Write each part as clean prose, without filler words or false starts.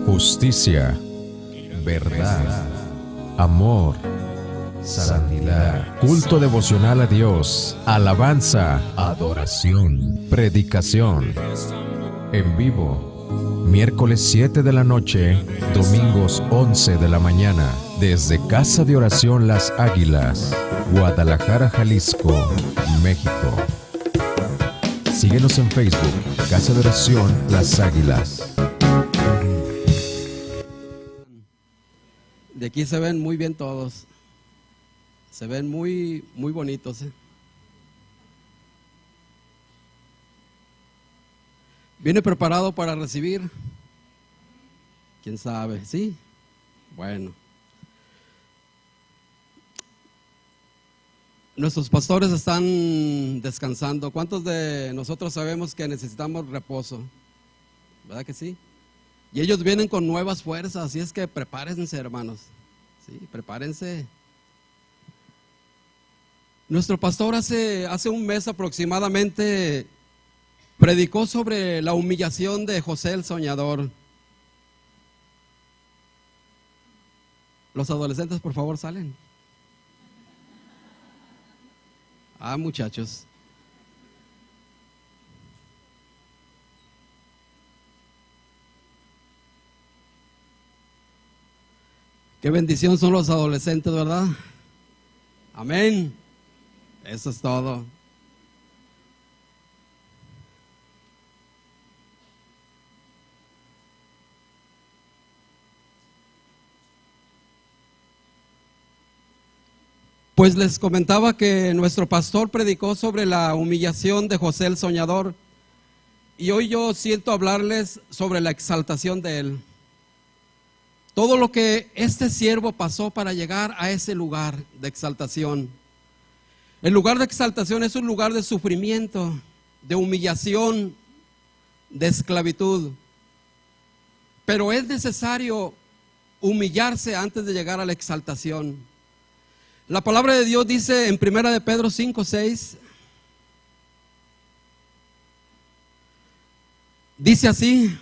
Justicia, verdad, amor, santidad, culto devocional a Dios, alabanza, adoración, predicación, en vivo, miércoles 7 de la noche, domingos 11 de la mañana, desde Casa de Oración Las Águilas, Guadalajara, Jalisco, México. Síguenos en Facebook, Casa de Oración Las Águilas. De aquí se ven muy bien todos. Se ven muy bonitos. ¿Viene preparado para recibir? ¿Quién sabe? ¿Sí? Bueno. Nuestros pastores están descansando. ¿Cuántos de nosotros sabemos que necesitamos reposo? ¿Verdad que sí? Y ellos vienen con nuevas fuerzas, así es que prepárense, hermanos. Sí, prepárense. Nuestro pastor hace un mes aproximadamente predicó sobre la humillación de José el Soñador. Los adolescentes, por favor, salen. Muchachos. Qué bendición son los adolescentes, ¿verdad? Amén. Eso es todo. Pues les comentaba que nuestro pastor predicó sobre la humillación de José el Soñador, y hoy yo siento hablarles sobre la exaltación de él. Todo lo que este siervo pasó para llegar a ese lugar de exaltación. El lugar de exaltación es un lugar de sufrimiento, de humillación, de esclavitud. Pero es necesario humillarse antes de llegar a la exaltación. La palabra de Dios dice en 1 de Pedro 5:6, dice así: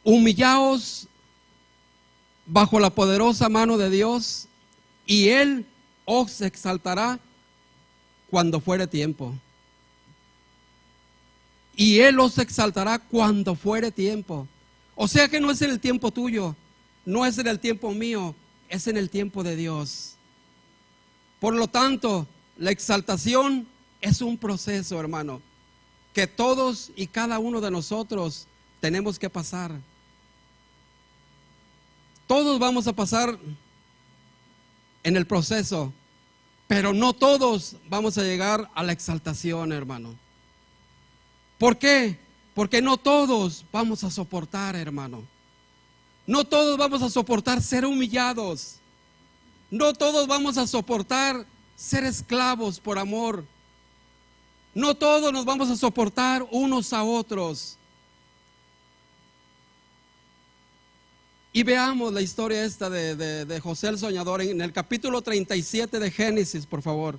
humillaos bajo la poderosa mano de Dios, y Él os exaltará cuando fuere tiempo. Y Él os exaltará cuando fuere tiempo. O sea que no es en el tiempo tuyo, no es en el tiempo mío, es en el tiempo de Dios. Por lo tanto, la exaltación es un proceso, hermano, que todos y cada uno de nosotros tenemos que pasar. Todos vamos a pasar en el proceso, pero no todos vamos a llegar a la exaltación, hermano. ¿Por qué? Porque no todos vamos a soportar, hermano. No todos vamos a soportar ser humillados. No todos vamos a soportar ser esclavos por amor. No todos nos vamos a soportar unos a otros. Y veamos la historia esta de José el Soñador en el capítulo 37 de Génesis, por favor.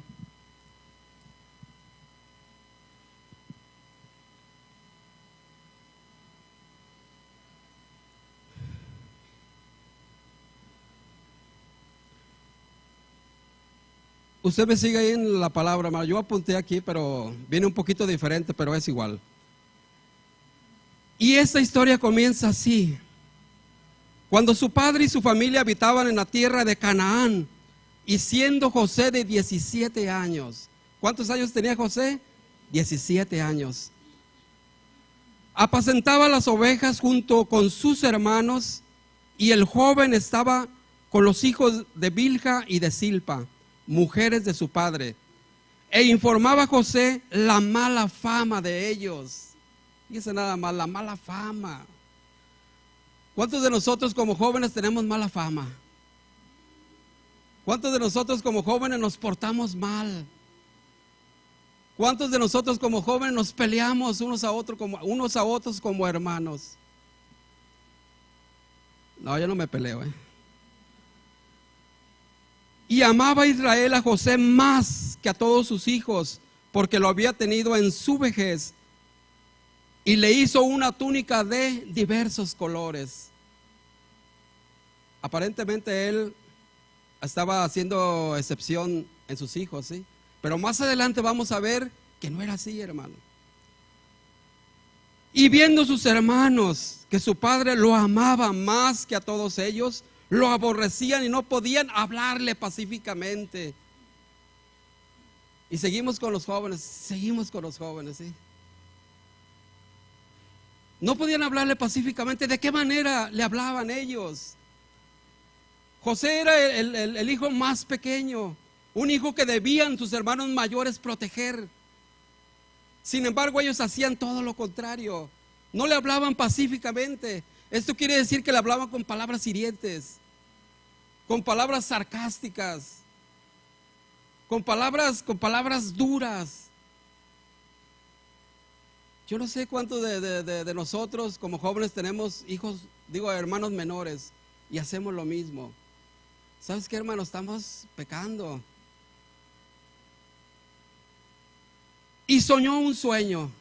Usted me sigue ahí en la palabra, hermano. Yo apunté aquí, pero viene un poquito diferente, pero es igual. Y esta historia comienza así. Cuando su padre y su familia habitaban en la tierra de Canaán, y siendo José de 17 años. ¿Cuántos años tenía José? 17 años. Apacentaba las ovejas junto con sus hermanos, y el joven estaba con los hijos de Bilha y de Silpa, mujeres de su padre, e informaba a José la mala fama de ellos. Dice nada más, la mala fama. ¿Cuántos de nosotros como jóvenes tenemos mala fama? ¿Cuántos de nosotros como jóvenes nos portamos mal? ¿Cuántos de nosotros como jóvenes nos peleamos unos a otros como hermanos? No, yo no me peleo, Y amaba a Israel a José más que a todos sus hijos, porque lo había tenido en su vejez, y le hizo una túnica de diversos colores. Aparentemente él estaba haciendo excepción en sus hijos, ¿sí? Pero más adelante vamos a ver que no era así, hermano. Y viendo sus hermanos que su padre lo amaba más que a todos ellos, lo aborrecían y no podían hablarle pacíficamente. Y seguimos con los jóvenes, ¿sí? No podían hablarle pacíficamente. ¿De qué manera le hablaban ellos? José era el hijo más pequeño, un hijo que debían sus hermanos mayores proteger. Sin embargo, ellos hacían todo lo contrario. No le hablaban pacíficamente. Esto quiere decir que le hablaban con palabras hirientes, con palabras sarcásticas, con palabras duras. Yo no sé cuántos de nosotros como jóvenes tenemos hijos, hermanos menores, y hacemos lo mismo. ¿Sabes qué, hermano? Estamos pecando. Y soñó un sueño.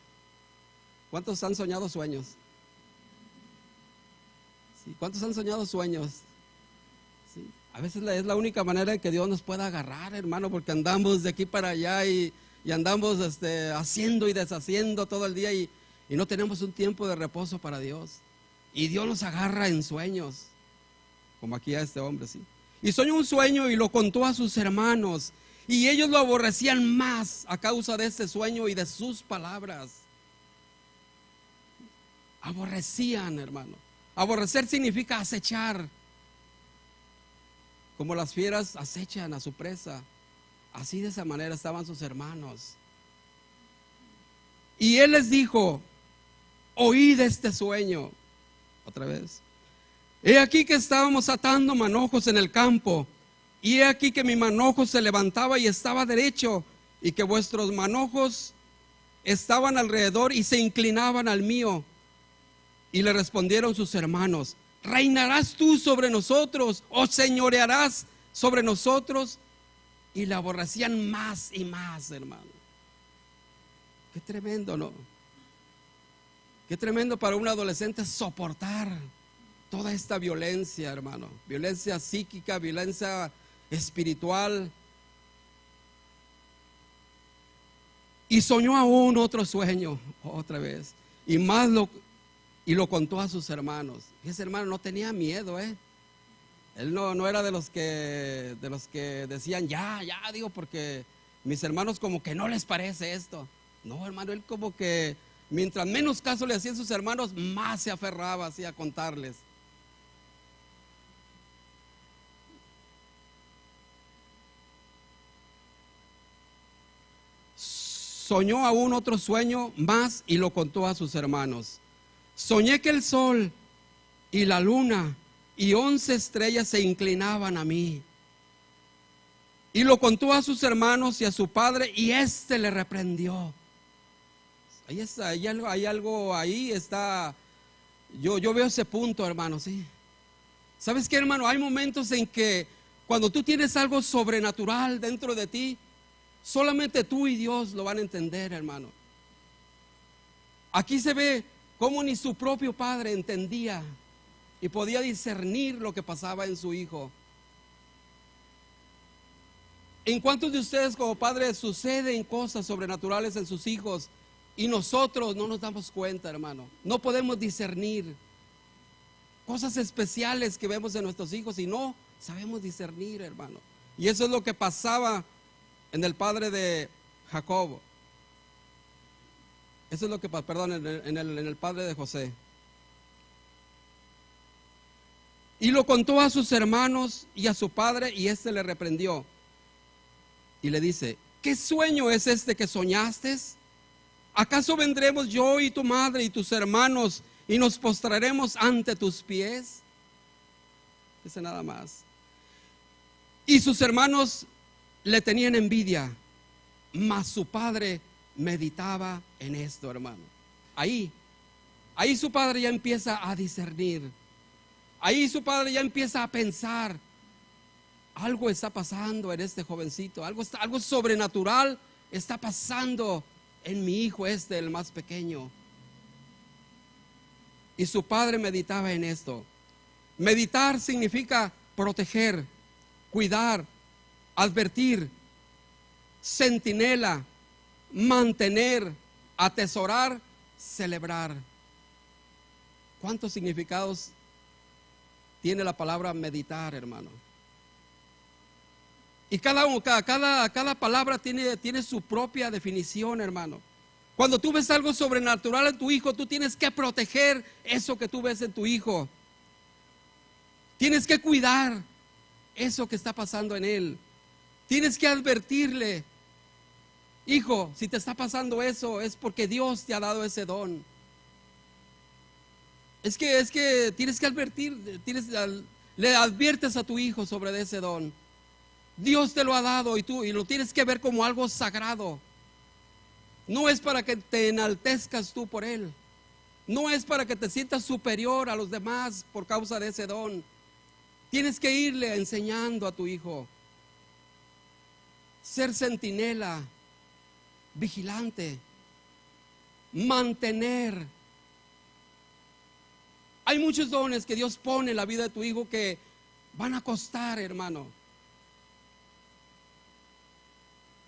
¿Cuántos han soñado sueños? Sí, ¿cuántos han soñado sueños? Sí, a veces es la única manera en que Dios nos pueda agarrar, hermano, porque andamos de aquí para allá y andamos haciendo y deshaciendo todo el día y no tenemos un tiempo de reposo para Dios. Y Dios nos agarra en sueños, como aquí a este hombre, sí. Y soñó un sueño y lo contó a sus hermanos, y ellos lo aborrecían más a causa de este sueño y de sus palabras. Aborrecían, hermano. Aborrecer significa acechar. Como las fieras acechan a su presa, así de esa manera estaban sus hermanos. Y él les dijo: oíd este sueño. Otra vez. He aquí que estábamos atando manojos en el campo, y he aquí que mi manojo se levantaba y estaba derecho, y que vuestros manojos estaban alrededor y se inclinaban al mío. Y le respondieron sus hermanos: ¿reinarás tú sobre nosotros o señorearás sobre nosotros? Y le aborrecían más y más, hermano. Qué tremendo, ¿no? Qué tremendo para un adolescente soportar toda esta violencia, hermano. Violencia psíquica, violencia espiritual. Y soñó aún otro sueño, otra vez. Y lo contó a sus hermanos. Y ese hermano no tenía miedo, Él no era de los que decían ya, porque mis hermanos como que no les parece esto. No, hermano, él como que mientras menos caso le hacían sus hermanos, más se aferraba así a contarles. Soñó aún otro sueño más y lo contó a sus hermanos. Soñé que el sol y la luna y 11 estrellas se inclinaban a mí. Y lo contó a sus hermanos y a su padre, y éste le reprendió. Ahí está, hay algo ahí está. Yo veo ese punto, hermano, sí. ¿Sabes qué, hermano? Hay momentos en que cuando tú tienes algo sobrenatural dentro de ti, solamente tú y Dios lo van a entender, hermano. Aquí se ve cómo ni su propio padre entendía y podía discernir lo que pasaba en su hijo. ¿En cuántos de ustedes como padres suceden cosas sobrenaturales en sus hijos y nosotros no nos damos cuenta, hermano? No podemos discernir cosas especiales que vemos en nuestros hijos y no sabemos discernir, hermano. Y eso es lo que pasaba en el padre de Jacob. Eso es lo que, en el padre de José. Y lo contó a sus hermanos y a su padre, y éste le reprendió. Y le dice: ¿qué sueño es este que soñaste? ¿Acaso vendremos yo y tu madre y tus hermanos y nos postraremos ante tus pies? Dice nada más. Y sus hermanos le tenían envidia, mas su padre meditaba en esto, hermano. Ahí su padre ya empieza a discernir. Ahí su padre ya empieza a pensar: algo está pasando en este jovencito, algo sobrenatural está pasando en mi hijo el más pequeño. y su padre meditaba en esto. Meditar significa proteger, cuidar, advertir, centinela, mantener, atesorar, celebrar. ¿Cuántos significados tiene la palabra meditar, hermano? Y cada palabra tiene su propia definición, hermano. Cuando tú ves algo sobrenatural en tu hijo, tú tienes que proteger eso que tú ves en tu hijo. Tienes que cuidar eso que está pasando en él. Tienes que advertirle: hijo, si te está pasando eso, es porque Dios te ha dado ese don. Es que tienes que advertir, le adviertes a tu hijo sobre ese don. Dios te lo ha dado y lo tienes que ver como algo sagrado. No es para que te enaltezcas tú por él. No es para que te sientas superior a los demás por causa de ese don. Tienes que irle enseñando a tu hijo. Ser centinela, vigilante, mantener. Hay muchos dones que Dios pone en la vida de tu hijo que van a costar, hermano.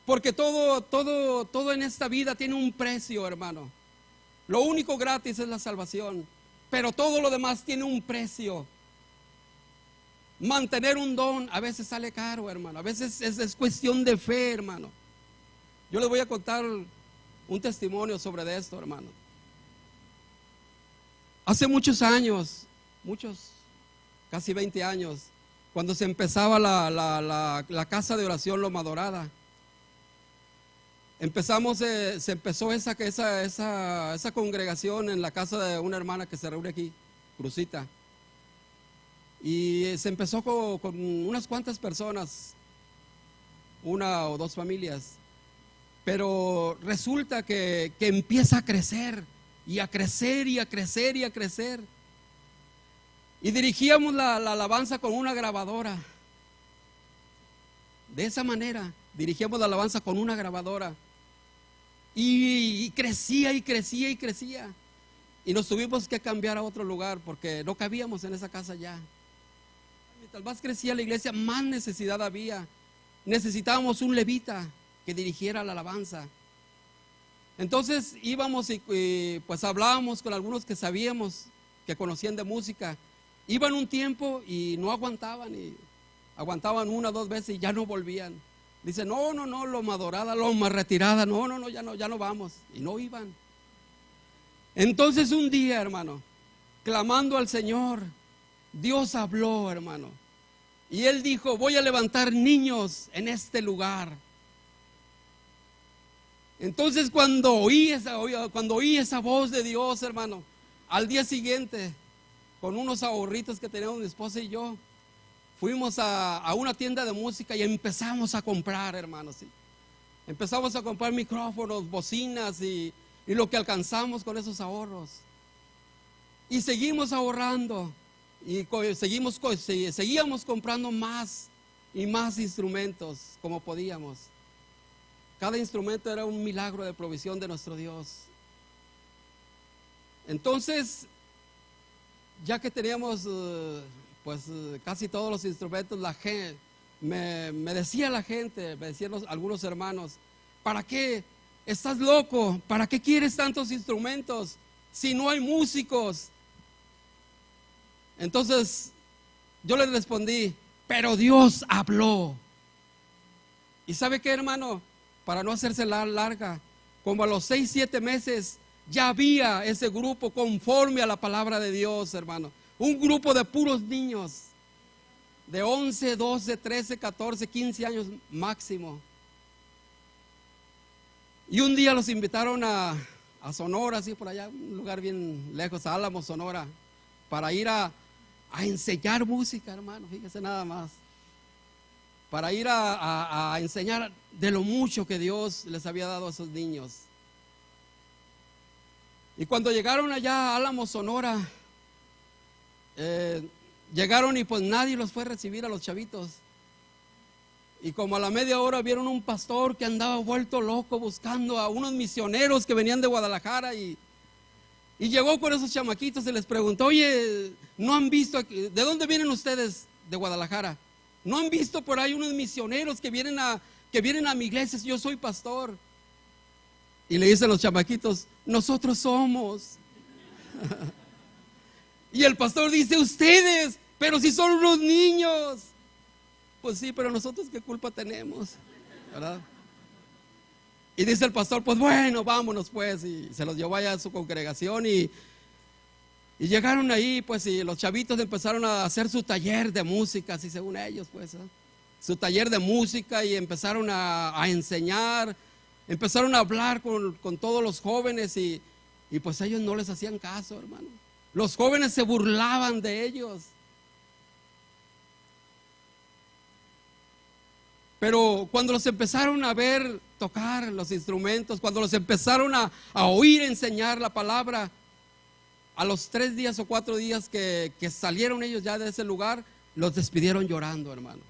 Porque todo en esta vida tiene un precio, hermano. Lo único gratis es la salvación, pero todo lo demás tiene un precio. Mantener un don a veces sale caro, hermano. A veces es cuestión de fe, hermano. Yo les voy a contar un testimonio sobre esto, hermano. Hace muchos años, casi 20 años, cuando se empezaba la casa de oración Loma Dorada, se empezó esa congregación en la casa de una hermana que se reúne aquí, Crucita. Y se empezó con unas cuantas personas, una o dos familias. Pero resulta que empieza a crecer, y a crecer, y a crecer, y a crecer. Y dirigíamos la alabanza con una grabadora. De esa manera, dirigíamos la alabanza con una grabadora. Y crecía, y crecía, y crecía. Y nos tuvimos que cambiar a otro lugar porque no cabíamos en esa casa ya. Mientras más crecía la iglesia, más necesidad había. Necesitábamos un levita que dirigiera la alabanza. Entonces íbamos y pues hablábamos con algunos que sabíamos, que conocían de música. Iban un tiempo y no aguantaban, y aguantaban una o dos veces y ya no volvían. Dicen, no, Loma Dorada, Loma Retirada, no, ya no vamos. Y no iban. Entonces un día, hermano, clamando al Señor, Dios habló, hermano. Y Él dijo, voy a levantar niños en este lugar. Entonces cuando oí esa voz de Dios, hermano, al día siguiente, con unos ahorritos que teníamos mi esposa y yo, fuimos a una tienda de música y empezamos a comprar, hermanos. ¿Sí? Empezamos a comprar micrófonos, bocinas y lo que alcanzamos con esos ahorros. Y seguimos ahorrando y seguíamos comprando más y más instrumentos como podíamos. Cada instrumento era un milagro de provisión de nuestro Dios. Entonces, ya que teníamos casi todos los instrumentos, la gente, me decía la gente, me decían algunos hermanos, ¿para qué? ¿Estás loco? ¿Para qué quieres tantos instrumentos si no hay músicos? Entonces yo les respondí, pero Dios habló. ¿Y sabe qué, hermano? Para no hacerse larga, como a los 6, 7 meses ya había ese grupo conforme a la palabra de Dios, hermano. Un grupo de puros niños de 11, 12, 13, 14, 15 años máximo. Y un día los invitaron a Sonora, así por allá, un lugar bien lejos, a Álamo, Sonora, para ir a enseñar música, hermano, fíjese nada más. Para ir a enseñar de lo mucho que Dios les había dado a esos niños. Y cuando llegaron allá a Álamo, Sonora, llegaron y pues nadie los fue a recibir a los chavitos. Y como a la media hora vieron un pastor que andaba vuelto loco buscando a unos misioneros que venían de Guadalajara y Y llegó con esos chamaquitos y les preguntó: oye, ¿no han visto aquí? ¿De dónde vienen ustedes? De Guadalajara. ¿No han visto por ahí unos misioneros que vienen a mi iglesia? Yo soy pastor. Y le dicen los chamaquitos: nosotros somos. Y el pastor dice: ustedes, pero si son unos niños. Pues sí, pero nosotros qué culpa tenemos, ¿verdad? Y dice el pastor: pues bueno, vámonos pues. Y se los llevó allá a su congregación y llegaron ahí, pues, y los chavitos empezaron a hacer su taller de música, así según ellos, pues, ¿eh? Su taller de música, y empezaron a enseñar, empezaron a hablar con todos los jóvenes y pues ellos no les hacían caso, hermano. Los jóvenes se burlaban de ellos. Pero cuando los empezaron a ver tocar los instrumentos, cuando los empezaron a oír enseñar la palabra, a los 3 días o 4 días que salieron ellos ya de ese lugar, los despidieron llorando, hermano.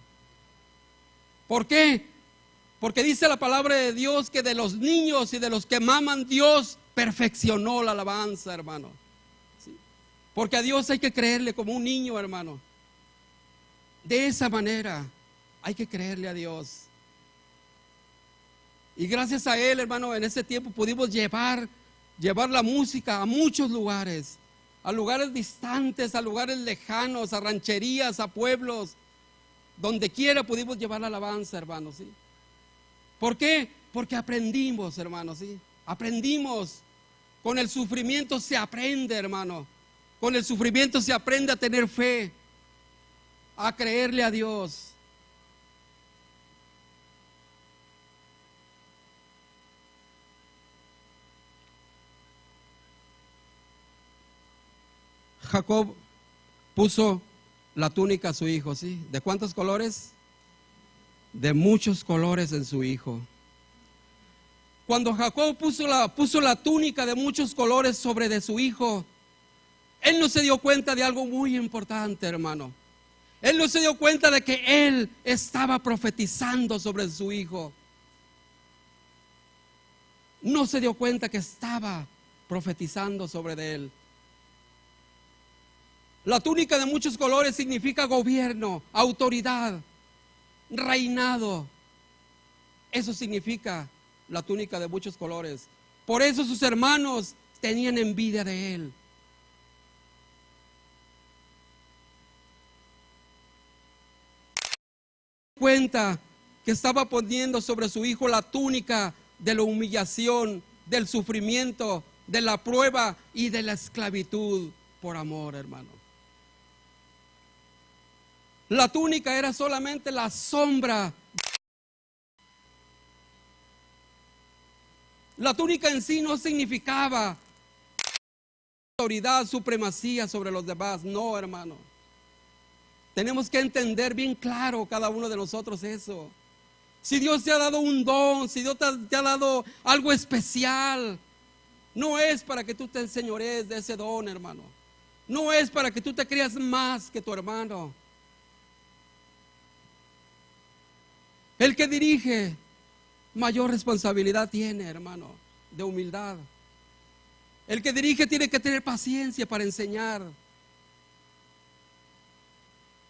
¿Por qué? Porque dice la palabra de Dios que de los niños y de los que maman, Dios perfeccionó la alabanza, hermano. ¿Sí? Porque a Dios hay que creerle como un niño, hermano. De esa manera hay que creerle a Dios. Y gracias a Él, hermano, en ese tiempo pudimos llevar la música a muchos lugares, a lugares distantes, a lugares lejanos, a rancherías, a pueblos, donde quiera pudimos llevar la alabanza, hermano, ¿sí? ¿Por qué? Porque aprendimos, hermano, ¿sí? Aprendimos. Con el sufrimiento se aprende, hermano. Con el sufrimiento se aprende a tener fe, a creerle a Dios. Jacob puso la túnica a su hijo, ¿sí? ¿De cuántos colores? De muchos colores en su hijo. Cuando Jacob puso la túnica de muchos colores sobre de su hijo, él no se dio cuenta de algo muy importante, hermano. Él no se dio cuenta de que él estaba profetizando sobre su hijo. No se dio cuenta que estaba profetizando sobre de él. La túnica de muchos colores significa gobierno, autoridad, reinado. Eso significa la túnica de muchos colores. Por eso sus hermanos tenían envidia de él. Cuenta que estaba poniendo sobre su hijo la túnica de la humillación, del sufrimiento, de la prueba y de la esclavitud por amor, hermano. La túnica era solamente la sombra. La túnica en sí no significaba autoridad, supremacía sobre los demás. No, hermano. Tenemos que entender bien claro cada uno de nosotros eso. Si Dios te ha dado un don, si Dios te ha dado algo especial, no es para que tú te enseñorees de ese don, hermano. No es para que tú te creas más que tu hermano. El que dirige mayor responsabilidad tiene, hermano, de humildad. El que dirige tiene que tener paciencia para enseñar.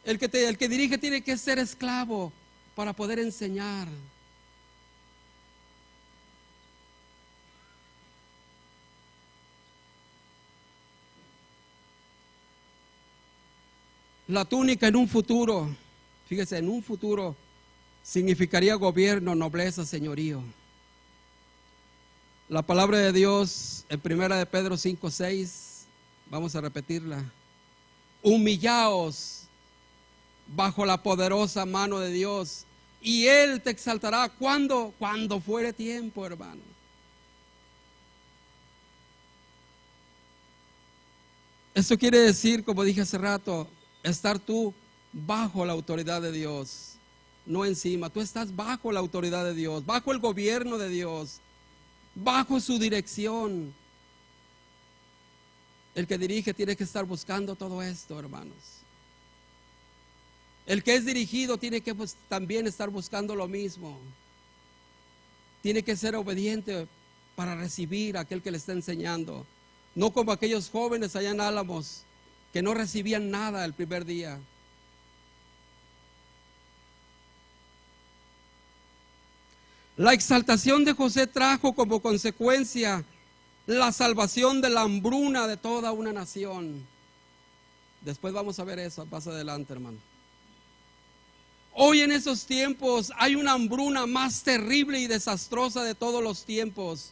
El que dirige tiene que ser esclavo para poder enseñar. La túnica en un futuro, fíjese, en un futuro significaría gobierno, nobleza, señorío. La palabra de Dios en 1 de Pedro 5:6, vamos a repetirla. Humillaos bajo la poderosa mano de Dios y Él te exaltará. ¿Cuándo? Cuando fuere tiempo, hermano. Eso quiere decir, como dije hace rato, estar tú bajo la autoridad de Dios, no encima. Tú estás bajo la autoridad de Dios, bajo el gobierno de Dios, bajo su dirección. El que dirige tiene que estar buscando todo esto, hermanos. El que es dirigido tiene que también estar buscando lo mismo. Tiene que ser obediente para recibir a aquel que le está enseñando. No como aquellos jóvenes allá en Álamos que no recibían nada el primer día. La exaltación de José trajo como consecuencia la salvación de la hambruna de toda una nación. Después vamos a ver eso más adelante, hermano. Hoy en esos tiempos hay una hambruna más terrible y desastrosa de todos los tiempos.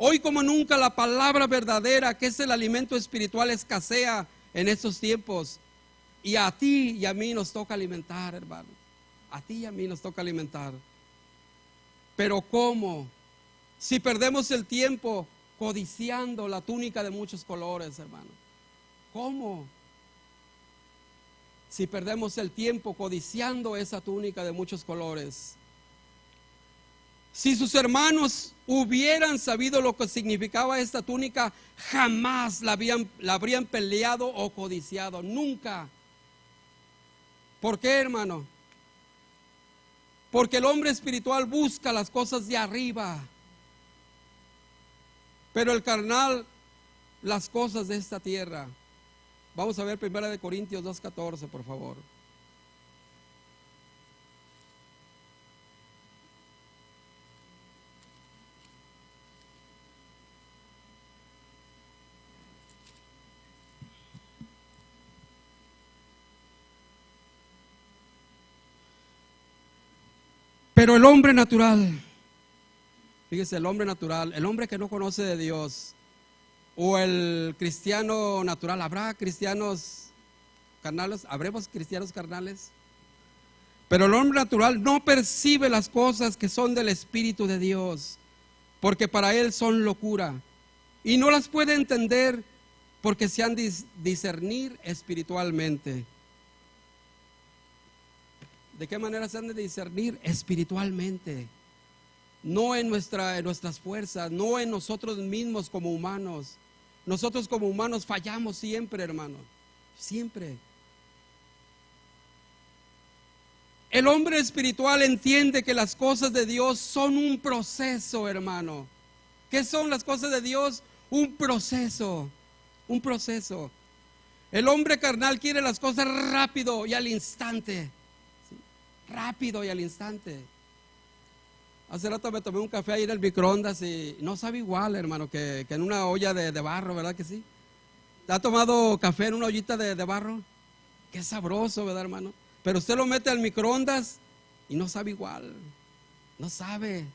Hoy como nunca la palabra verdadera, que es el alimento espiritual, escasea en estos tiempos. Y a ti y a mí nos toca alimentar, hermano. A ti y a mí nos toca alimentar. Pero ¿cómo? Si perdemos el tiempo codiciando la túnica de muchos colores, hermano. ¿Cómo? Si perdemos el tiempo codiciando esa túnica de muchos colores. Si sus hermanos hubieran sabido lo que significaba esta túnica, jamás la habrían peleado o codiciado, nunca. ¿Por qué, hermano? Porque el hombre espiritual busca las cosas de arriba, pero el carnal las cosas de esta tierra. Vamos a ver 1 Corintios 2:14, por favor. Pero el hombre natural, fíjese, el hombre natural, el hombre que no conoce de Dios, o el cristiano natural, ¿habrá cristianos carnales? ¿Habremos cristianos carnales? Pero el hombre natural no percibe las cosas que son del Espíritu de Dios, porque para él son locura, y no las puede entender porque se han de discernir espiritualmente. ¿De qué manera se han de discernir? Espiritualmente. No en nuestras fuerzas, no en nosotros mismos como humanos. Nosotros como humanos fallamos siempre, hermano. Siempre. El hombre espiritual entiende que las cosas de Dios son un proceso, hermano. ¿Qué son las cosas de Dios? Un proceso. Un proceso. El hombre carnal quiere las cosas rápido y al instante. Rápido y al instante. Hace rato me tomé un café ahí en el microondas y no sabe igual, hermano, que en una olla de barro, ¿verdad que sí? ¿Te ha tomado café en una ollita de barro? Qué sabroso, ¿verdad, hermano? Pero usted lo mete al microondas y no sabe igual. No sabe.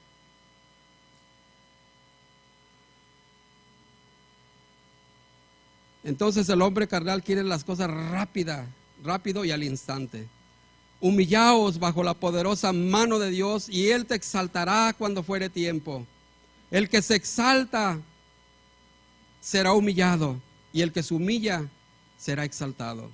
Entonces el hombre carnal quiere las cosas rápido y al instante. Humillaos bajo la poderosa mano de Dios y Él te exaltará cuando fuere tiempo. El que se exalta será humillado y el que se humilla será exaltado.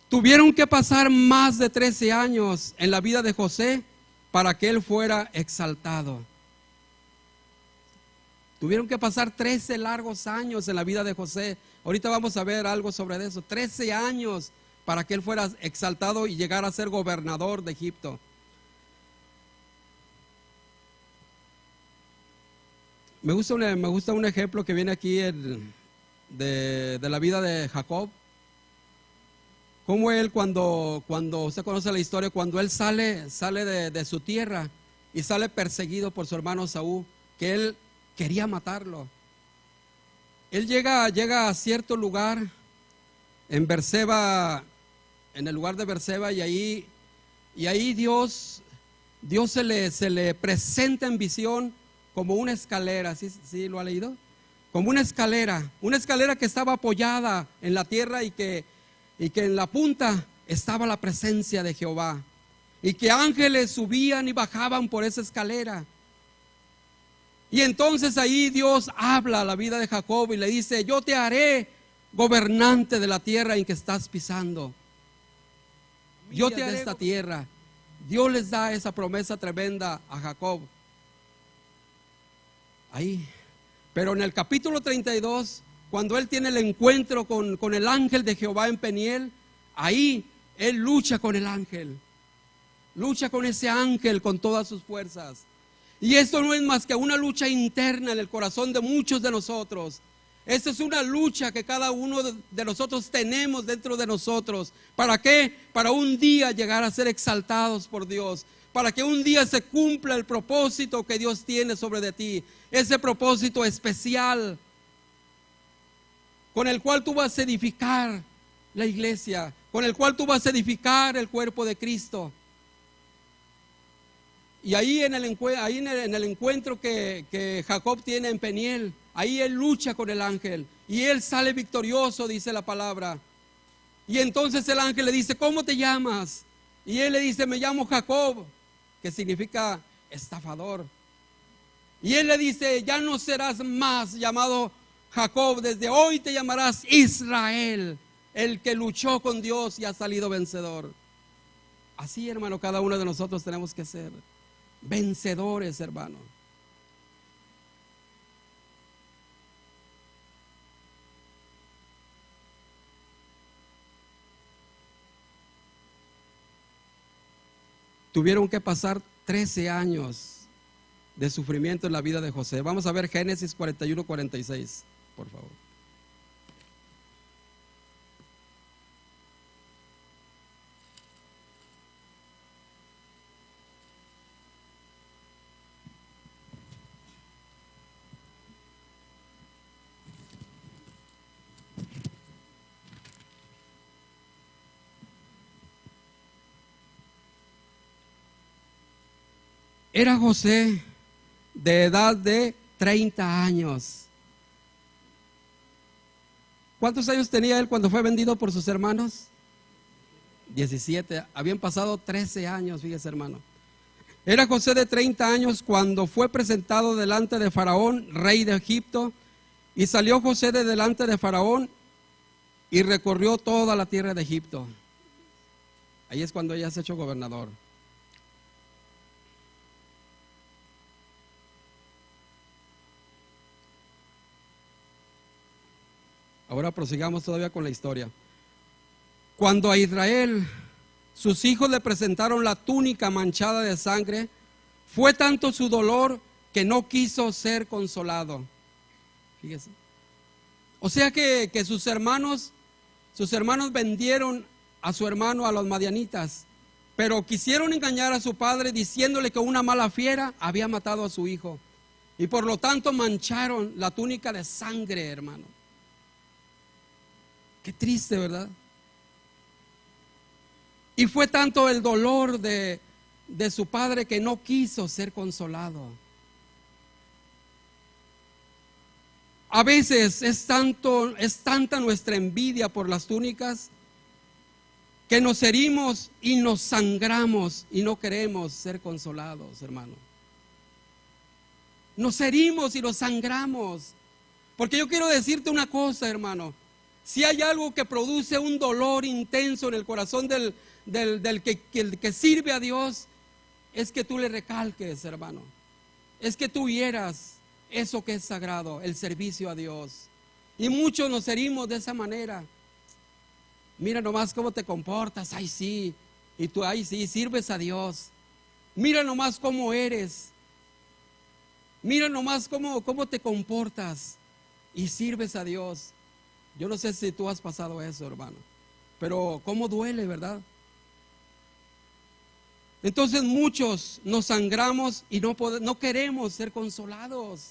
Tuvieron que pasar más de 13 años en la vida de José para que él fuera exaltado. Tuvieron que pasar 13 largos años en la vida de José. Ahorita vamos a ver algo sobre eso. 13 años para que él fuera exaltado y llegara a ser gobernador de Egipto. Me gusta un ejemplo que viene aquí de la vida de Jacob. Como él cuando usted conoce la historia, cuando él sale de su tierra y sale perseguido por su hermano Saúl, que él quería matarlo. Él llega a cierto lugar en Berseba, en el lugar de Berseba, y ahí Dios se le presenta en visión como una escalera. ¿Sí lo ha leído? Como una escalera que estaba apoyada en la tierra y que en la punta estaba la presencia de Jehová, y que ángeles subían y bajaban por esa escalera. Y entonces ahí Dios habla a la vida de Jacob y le dice: yo te haré gobernante de la tierra en que estás pisando. Yo te haré de esta tierra. Dios les da esa promesa tremenda a Jacob. Ahí. Pero en el capítulo 32, cuando él tiene el encuentro con el ángel de Jehová en Peniel, ahí él lucha con el ángel. Lucha con ese ángel con todas sus fuerzas. Y esto no es más que una lucha interna en el corazón de muchos de nosotros. Esta es una lucha que cada uno de nosotros tenemos dentro de nosotros. ¿Para qué? Para un día llegar a ser exaltados por Dios. Para que un día se cumpla el propósito que Dios tiene sobre de ti. Ese propósito especial con el cual tú vas a edificar la iglesia, con el cual tú vas a edificar el cuerpo de Cristo. Y ahí en el encuentro que Jacob tiene en Peniel, ahí él lucha con el ángel y él sale victorioso, dice la palabra. Y entonces el ángel le dice: ¿cómo te llamas? Y él le dice: me llamo Jacob, que significa estafador. Y él le dice: ya no serás más llamado Jacob, desde hoy te llamarás Israel, el que luchó con Dios y ha salido vencedor. Así, hermano, cada uno de nosotros tenemos que ser vencedores, hermano. Tuvieron que pasar 13 años de sufrimiento en la vida de José. Vamos a ver Génesis 41-46, por favor. Era José de edad de 30 años. ¿Cuántos años tenía él cuando fue vendido por sus hermanos? 17. Habían pasado 13 años, fíjese, hermano. Era José de 30 años cuando fue presentado delante de Faraón, rey de Egipto. Y salió José de delante de Faraón y recorrió toda la tierra de Egipto. Ahí es cuando ella se ha hecho gobernador. Ahora prosigamos todavía con la historia. Cuando a Israel sus hijos le presentaron la túnica manchada de sangre, fue tanto su dolor que no quiso ser consolado. Fíjese. O sea que sus hermanos vendieron a su hermano a los madianitas, pero quisieron engañar a su padre diciéndole que una mala fiera había matado a su hijo. Y por lo tanto mancharon la túnica de sangre, hermano. Qué triste, ¿verdad? Y fue tanto el dolor de su padre que no quiso ser consolado. A veces es tanta nuestra envidia por las túnicas que nos herimos y nos sangramos y no queremos ser consolados, hermano. Nos herimos y nos sangramos. Porque yo quiero decirte una cosa, hermano. Si hay algo que produce un dolor intenso en el corazón del que sirve a Dios, es que tú le recalques, hermano. Es que tú hieras eso que es sagrado, el servicio a Dios. Y muchos nos herimos de esa manera. Mira nomás cómo te comportas, ay sí, y tú ay sí, sirves a Dios. Mira nomás cómo eres. Mira nomás cómo te comportas y sirves a Dios. Yo no sé si tú has pasado eso, hermano, pero cómo duele, ¿verdad? Entonces muchos nos sangramos y no queremos ser consolados.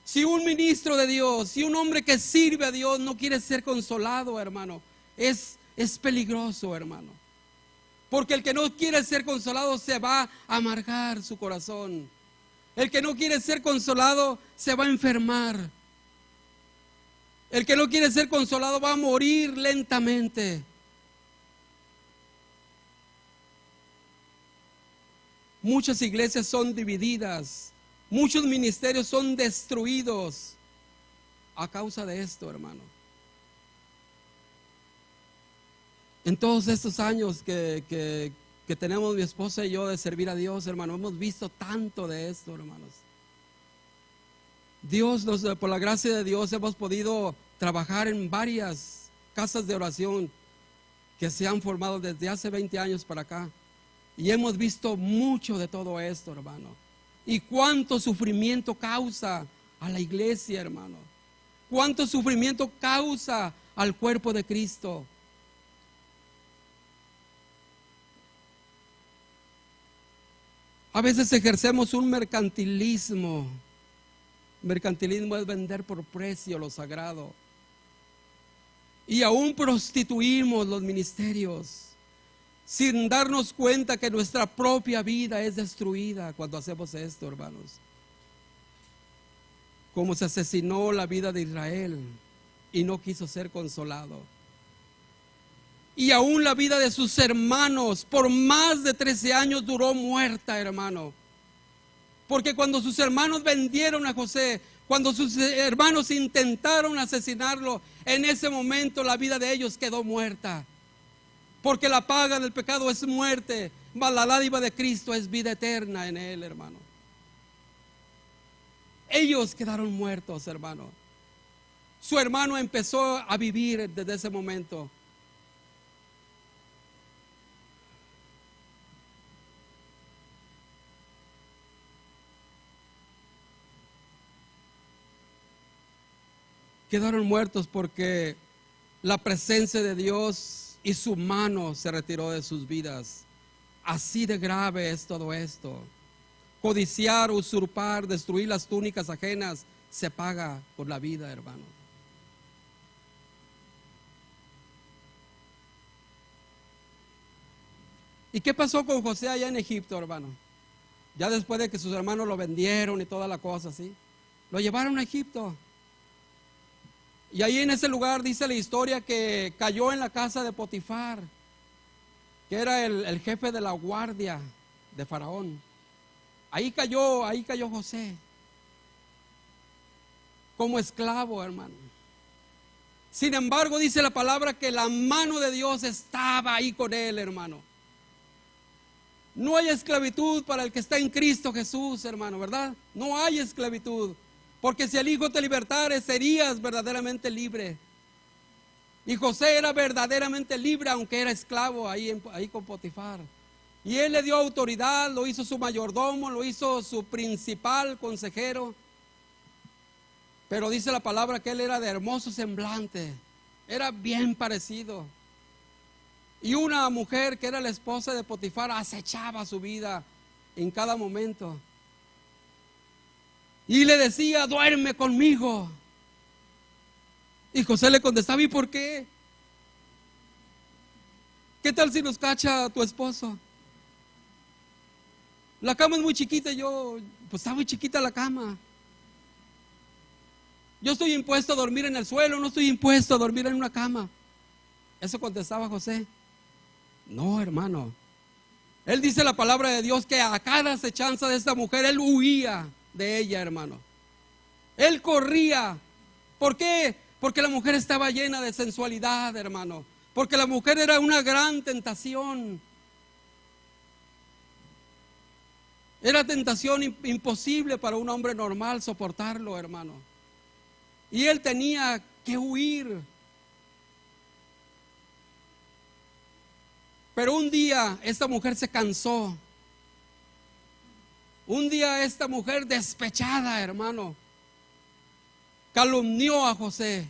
Si un ministro de Dios, si un hombre que sirve a Dios no quiere ser consolado, hermano, es peligroso, hermano. Porque el que no quiere ser consolado se va a amargar su corazón. El que no quiere ser consolado se va a enfermar. El que no quiere ser consolado va a morir lentamente. Muchas iglesias son divididas. Muchos ministerios son destruidos a causa de esto, hermano. En todos estos años que tenemos mi esposa y yo de servir a Dios, hermano, hemos visto tanto de esto, hermanos. Dios por la gracia de Dios hemos podido trabajar en varias casas de oración que se han formado desde hace 20 años para acá. Y hemos visto mucho de todo esto, hermano. Y cuánto sufrimiento causa a la iglesia, hermano. Cuánto sufrimiento causa al cuerpo de Cristo. A veces ejercemos un mercantilismo. Mercantilismo es vender por precio lo sagrado. Y aún prostituimos los ministerios sin darnos cuenta que nuestra propia vida es destruida cuando hacemos esto, hermanos. Como se asesinó la vida de Israel y no quiso ser consolado. Y aún la vida de sus hermanos por más de 13 años duró muerta, hermano. Porque cuando sus hermanos vendieron a José, cuando sus hermanos intentaron asesinarlo, en ese momento la vida de ellos quedó muerta. Porque la paga del pecado es muerte, mas la dádiva de Cristo es vida eterna en él, hermano. Ellos quedaron muertos, hermano. Su hermano empezó a vivir desde ese momento. Quedaron muertos porque la presencia de Dios y su mano se retiró de sus vidas. Así de grave es todo esto. Codiciar, usurpar, destruir las túnicas ajenas se paga con la vida, hermano. ¿Y qué pasó con José allá en Egipto, hermano? Ya después de que sus hermanos lo vendieron y toda la cosa, ¿sí? Lo llevaron a Egipto. Y ahí en ese lugar dice la historia que cayó en la casa de Potifar, que era el jefe de la guardia de Faraón. Ahí cayó José como esclavo, hermano. Sin embargo, dice la palabra que la mano de Dios estaba ahí con él, hermano. No hay esclavitud para el que está en Cristo Jesús, hermano, ¿verdad? No hay esclavitud. Porque si el Hijo te libertare, serías verdaderamente libre. Y José era verdaderamente libre, aunque era esclavo ahí con Potifar. Y él le dio autoridad, lo hizo su mayordomo, lo hizo su principal consejero. Pero dice la palabra que él era de hermoso semblante, era bien parecido. Y una mujer que era la esposa de Potifar acechaba su vida en cada momento. Y le decía, duerme conmigo. Y José le contestaba, ¿y por qué? ¿Qué tal si nos cacha tu esposo? La cama es muy chiquita, pues está muy chiquita la cama. Yo estoy impuesto a dormir en el suelo, no estoy impuesto a dormir en una cama. Eso contestaba José. No, hermano. Él dice la palabra de Dios que a cada acechanza de esta mujer, él huía de ella, hermano. Él corría. ¿Por qué? Porque la mujer estaba llena de sensualidad, hermano. Porque la mujer era una gran tentación. Era tentación imposible para un hombre normal soportarlo, hermano. Y él tenía que huir. Pero un día esta mujer se cansó. Un día esta mujer despechada, hermano, calumnió a José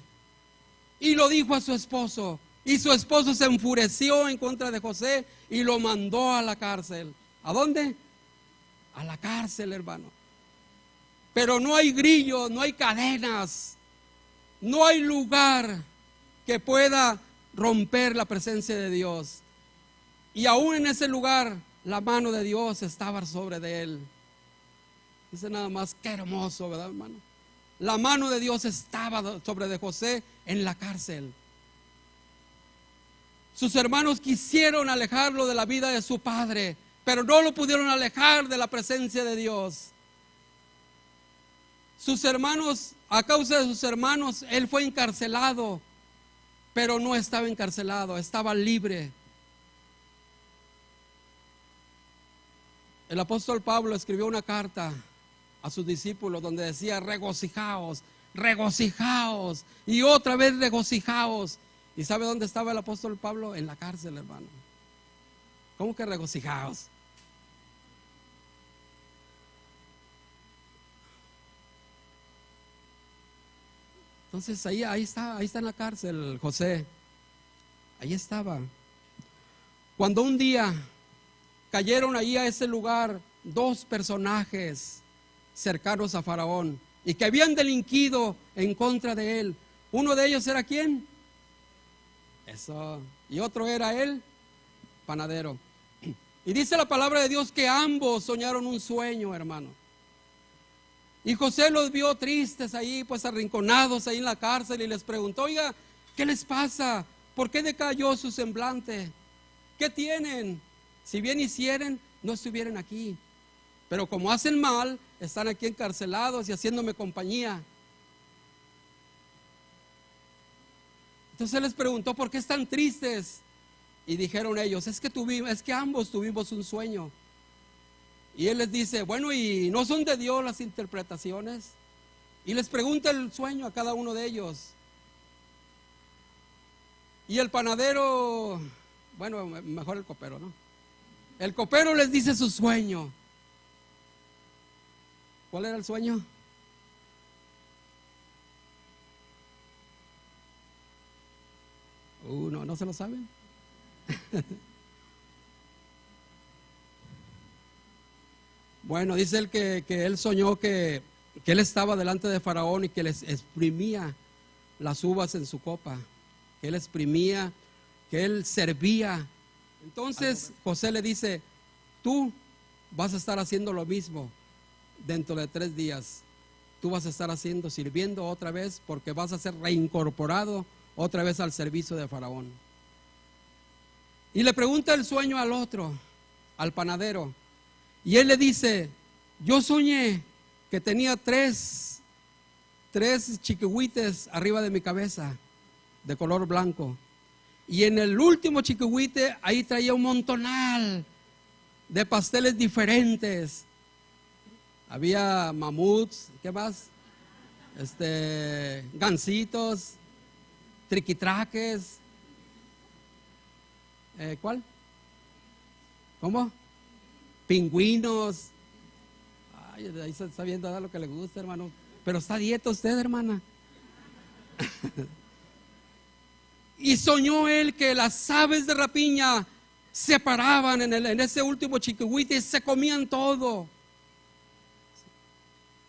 y lo dijo a su esposo. Y su esposo se enfureció en contra de José y lo mandó a la cárcel. ¿A dónde? A la cárcel, hermano. Pero no hay grillos, no hay cadenas, no hay lugar que pueda romper la presencia de Dios. Y aún en ese lugar la mano de Dios estaba sobre de él. Dice nada más, qué hermoso, ¿verdad, hermano? La mano de Dios estaba sobre de José en la cárcel. Sus hermanos quisieron alejarlo de la vida de su padre, pero no lo pudieron alejar de la presencia de Dios. Sus hermanos, a causa de sus hermanos, él fue encarcelado, pero no estaba encarcelado, estaba libre. El apóstol Pablo escribió una carta a sus discípulos donde decía, regocijaos, regocijaos, y otra vez regocijaos. ¿Y sabe dónde estaba el apóstol Pablo? En la cárcel, hermano. ¿Cómo que regocijaos? Entonces ahí está en la cárcel José. Ahí estaba. Cuando un día cayeron ahí a ese lugar dos personajes cercanos a Faraón y que habían delinquido en contra de él. Uno de ellos era ¿quién? Eso. Y otro era el panadero. Y dice la palabra de Dios que ambos soñaron un sueño, hermano. Y José los vio tristes ahí, pues arrinconados ahí en la cárcel, y les preguntó: oiga, ¿qué les pasa? ¿Por qué decayó su semblante? ¿Qué tienen? Si bien hicieran, no estuvieran aquí. Pero como hacen mal, están aquí encarcelados y haciéndome compañía. Entonces él les preguntó: ¿por qué están tristes? Y dijeron ellos: es que ambos tuvimos un sueño. Y él les dice: bueno, ¿y no son de Dios las interpretaciones? Y les pregunta el sueño a cada uno de ellos. Y el panadero, bueno, mejor el copero, ¿no? El copero les dice su sueño. ¿Cuál era el sueño? No se lo saben. Bueno, dice él que él soñó que él estaba delante de Faraón y que les exprimía las uvas en su copa, que él exprimía, que él servía. Entonces José le dice: tú vas a estar haciendo lo mismo dentro de 3 días. Tú vas a estar sirviendo otra vez, porque vas a ser reincorporado otra vez al servicio de Faraón. Y le pregunta el sueño al otro, al panadero, y él le dice: yo soñé que tenía tres chiquihuites arriba de mi cabeza, de color blanco, y en el último chiquihuite ahí traía un montonal de pasteles diferentes. Había mamuts, ¿qué más? Gansitos, triquitraques. ¿Cuál? ¿Cómo? Pingüinos. Ay, ahí se está viendo lo que le gusta, hermano. Pero está a dieta usted, hermana. Y soñó él que las aves de rapiña se paraban en ese último chiquihuite y se comían todo.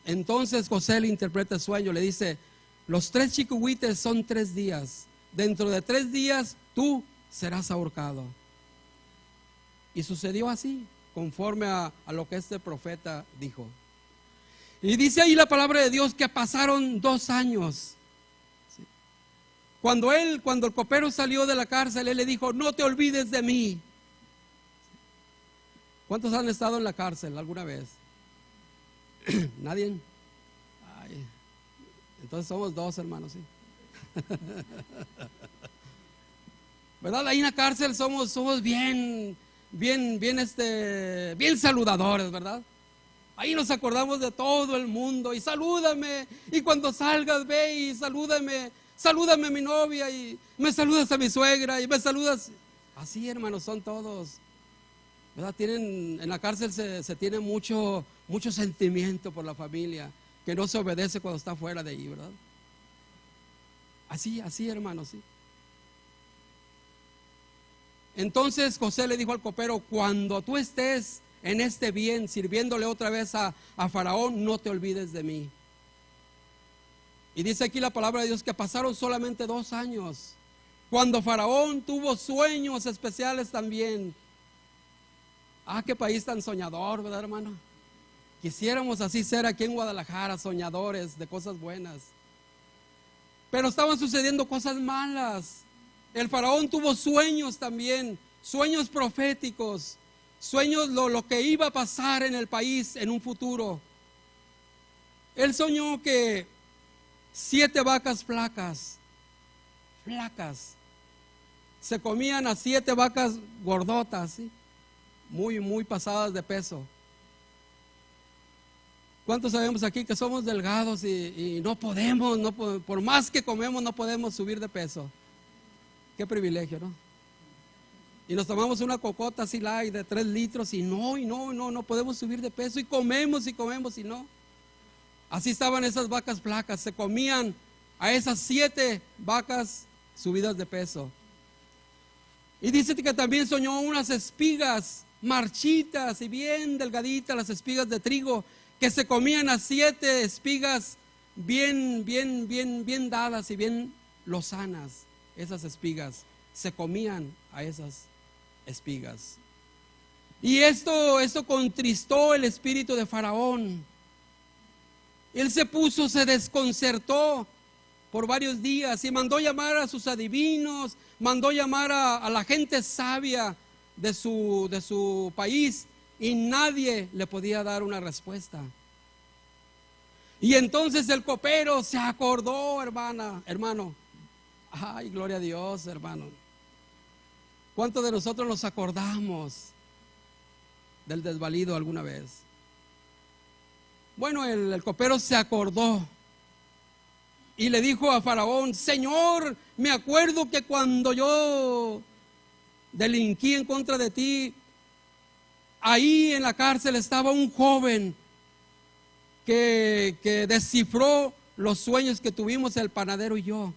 Entonces José le interpreta el sueño, le dice: los 3 chiquihuites son 3 días. Dentro de 3 días tú serás ahorcado. Y sucedió así, conforme a lo que este profeta dijo. Y dice ahí la palabra de Dios que pasaron 2 años. Cuando el copero salió de la cárcel, él le dijo: no te olvides de mí. ¿Cuántos han estado en la cárcel alguna vez? ¿Nadie? Ay, entonces somos 2, hermanos, ¿sí? ¿Verdad? Ahí en la cárcel somos bien saludadores, ¿verdad? Ahí nos acordamos de todo el mundo y salúdame, y cuando salgas ve y salúdame a mi novia, y me saludas a mi suegra, y me saludas. Así, hermanos, son todos, ¿verdad? En la cárcel se tiene mucho sentimiento por la familia, que no se obedece cuando está fuera de ahí, ¿verdad? Así, hermanos, sí. Entonces José le dijo al copero: cuando tú estés en este bien, sirviéndole otra vez a Faraón, no te olvides de mí. Y dice aquí la palabra de Dios que pasaron solamente 2 años, cuando Faraón tuvo sueños especiales también. Qué país tan soñador, ¿verdad, hermano? Quisiéramos así ser aquí en Guadalajara, soñadores de cosas buenas. Pero estaban sucediendo cosas malas. El faraón tuvo sueños también, sueños proféticos, sueños lo que iba a pasar en el país en un futuro. Él soñó que 7 vacas flacas se comían a 7 vacas gordotas, ¿sí? Muy pasadas de peso. ¿Cuántos sabemos aquí que somos delgados y no podemos, por más que comemos, no podemos subir de peso? Qué privilegio, ¿no? Y nos tomamos una cocota así light de 3 litros y no podemos subir de peso, y comemos y no. Así estaban esas vacas flacas, se comían a esas 7 vacas subidas de peso. Y dice que también soñó unas espigas marchitas y bien delgaditas, las espigas de trigo, que se comían a 7 espigas bien dadas y bien lozanas. Esas espigas se comían a esas espigas. Y esto contristó el espíritu de Faraón. Él se desconcertó por varios días y mandó llamar a sus adivinos, mandó llamar a la gente sabia de su país, y nadie le podía dar una respuesta. Y entonces el copero se acordó, hermano. Ay, gloria a Dios, hermano. ¿Cuántos de nosotros nos acordamos del desvalido alguna vez? Bueno, el copero se acordó y le dijo a Faraón: Señor, me acuerdo que cuando yo delinquí en contra de ti, ahí en la cárcel estaba un joven que descifró los sueños que tuvimos el panadero y yo,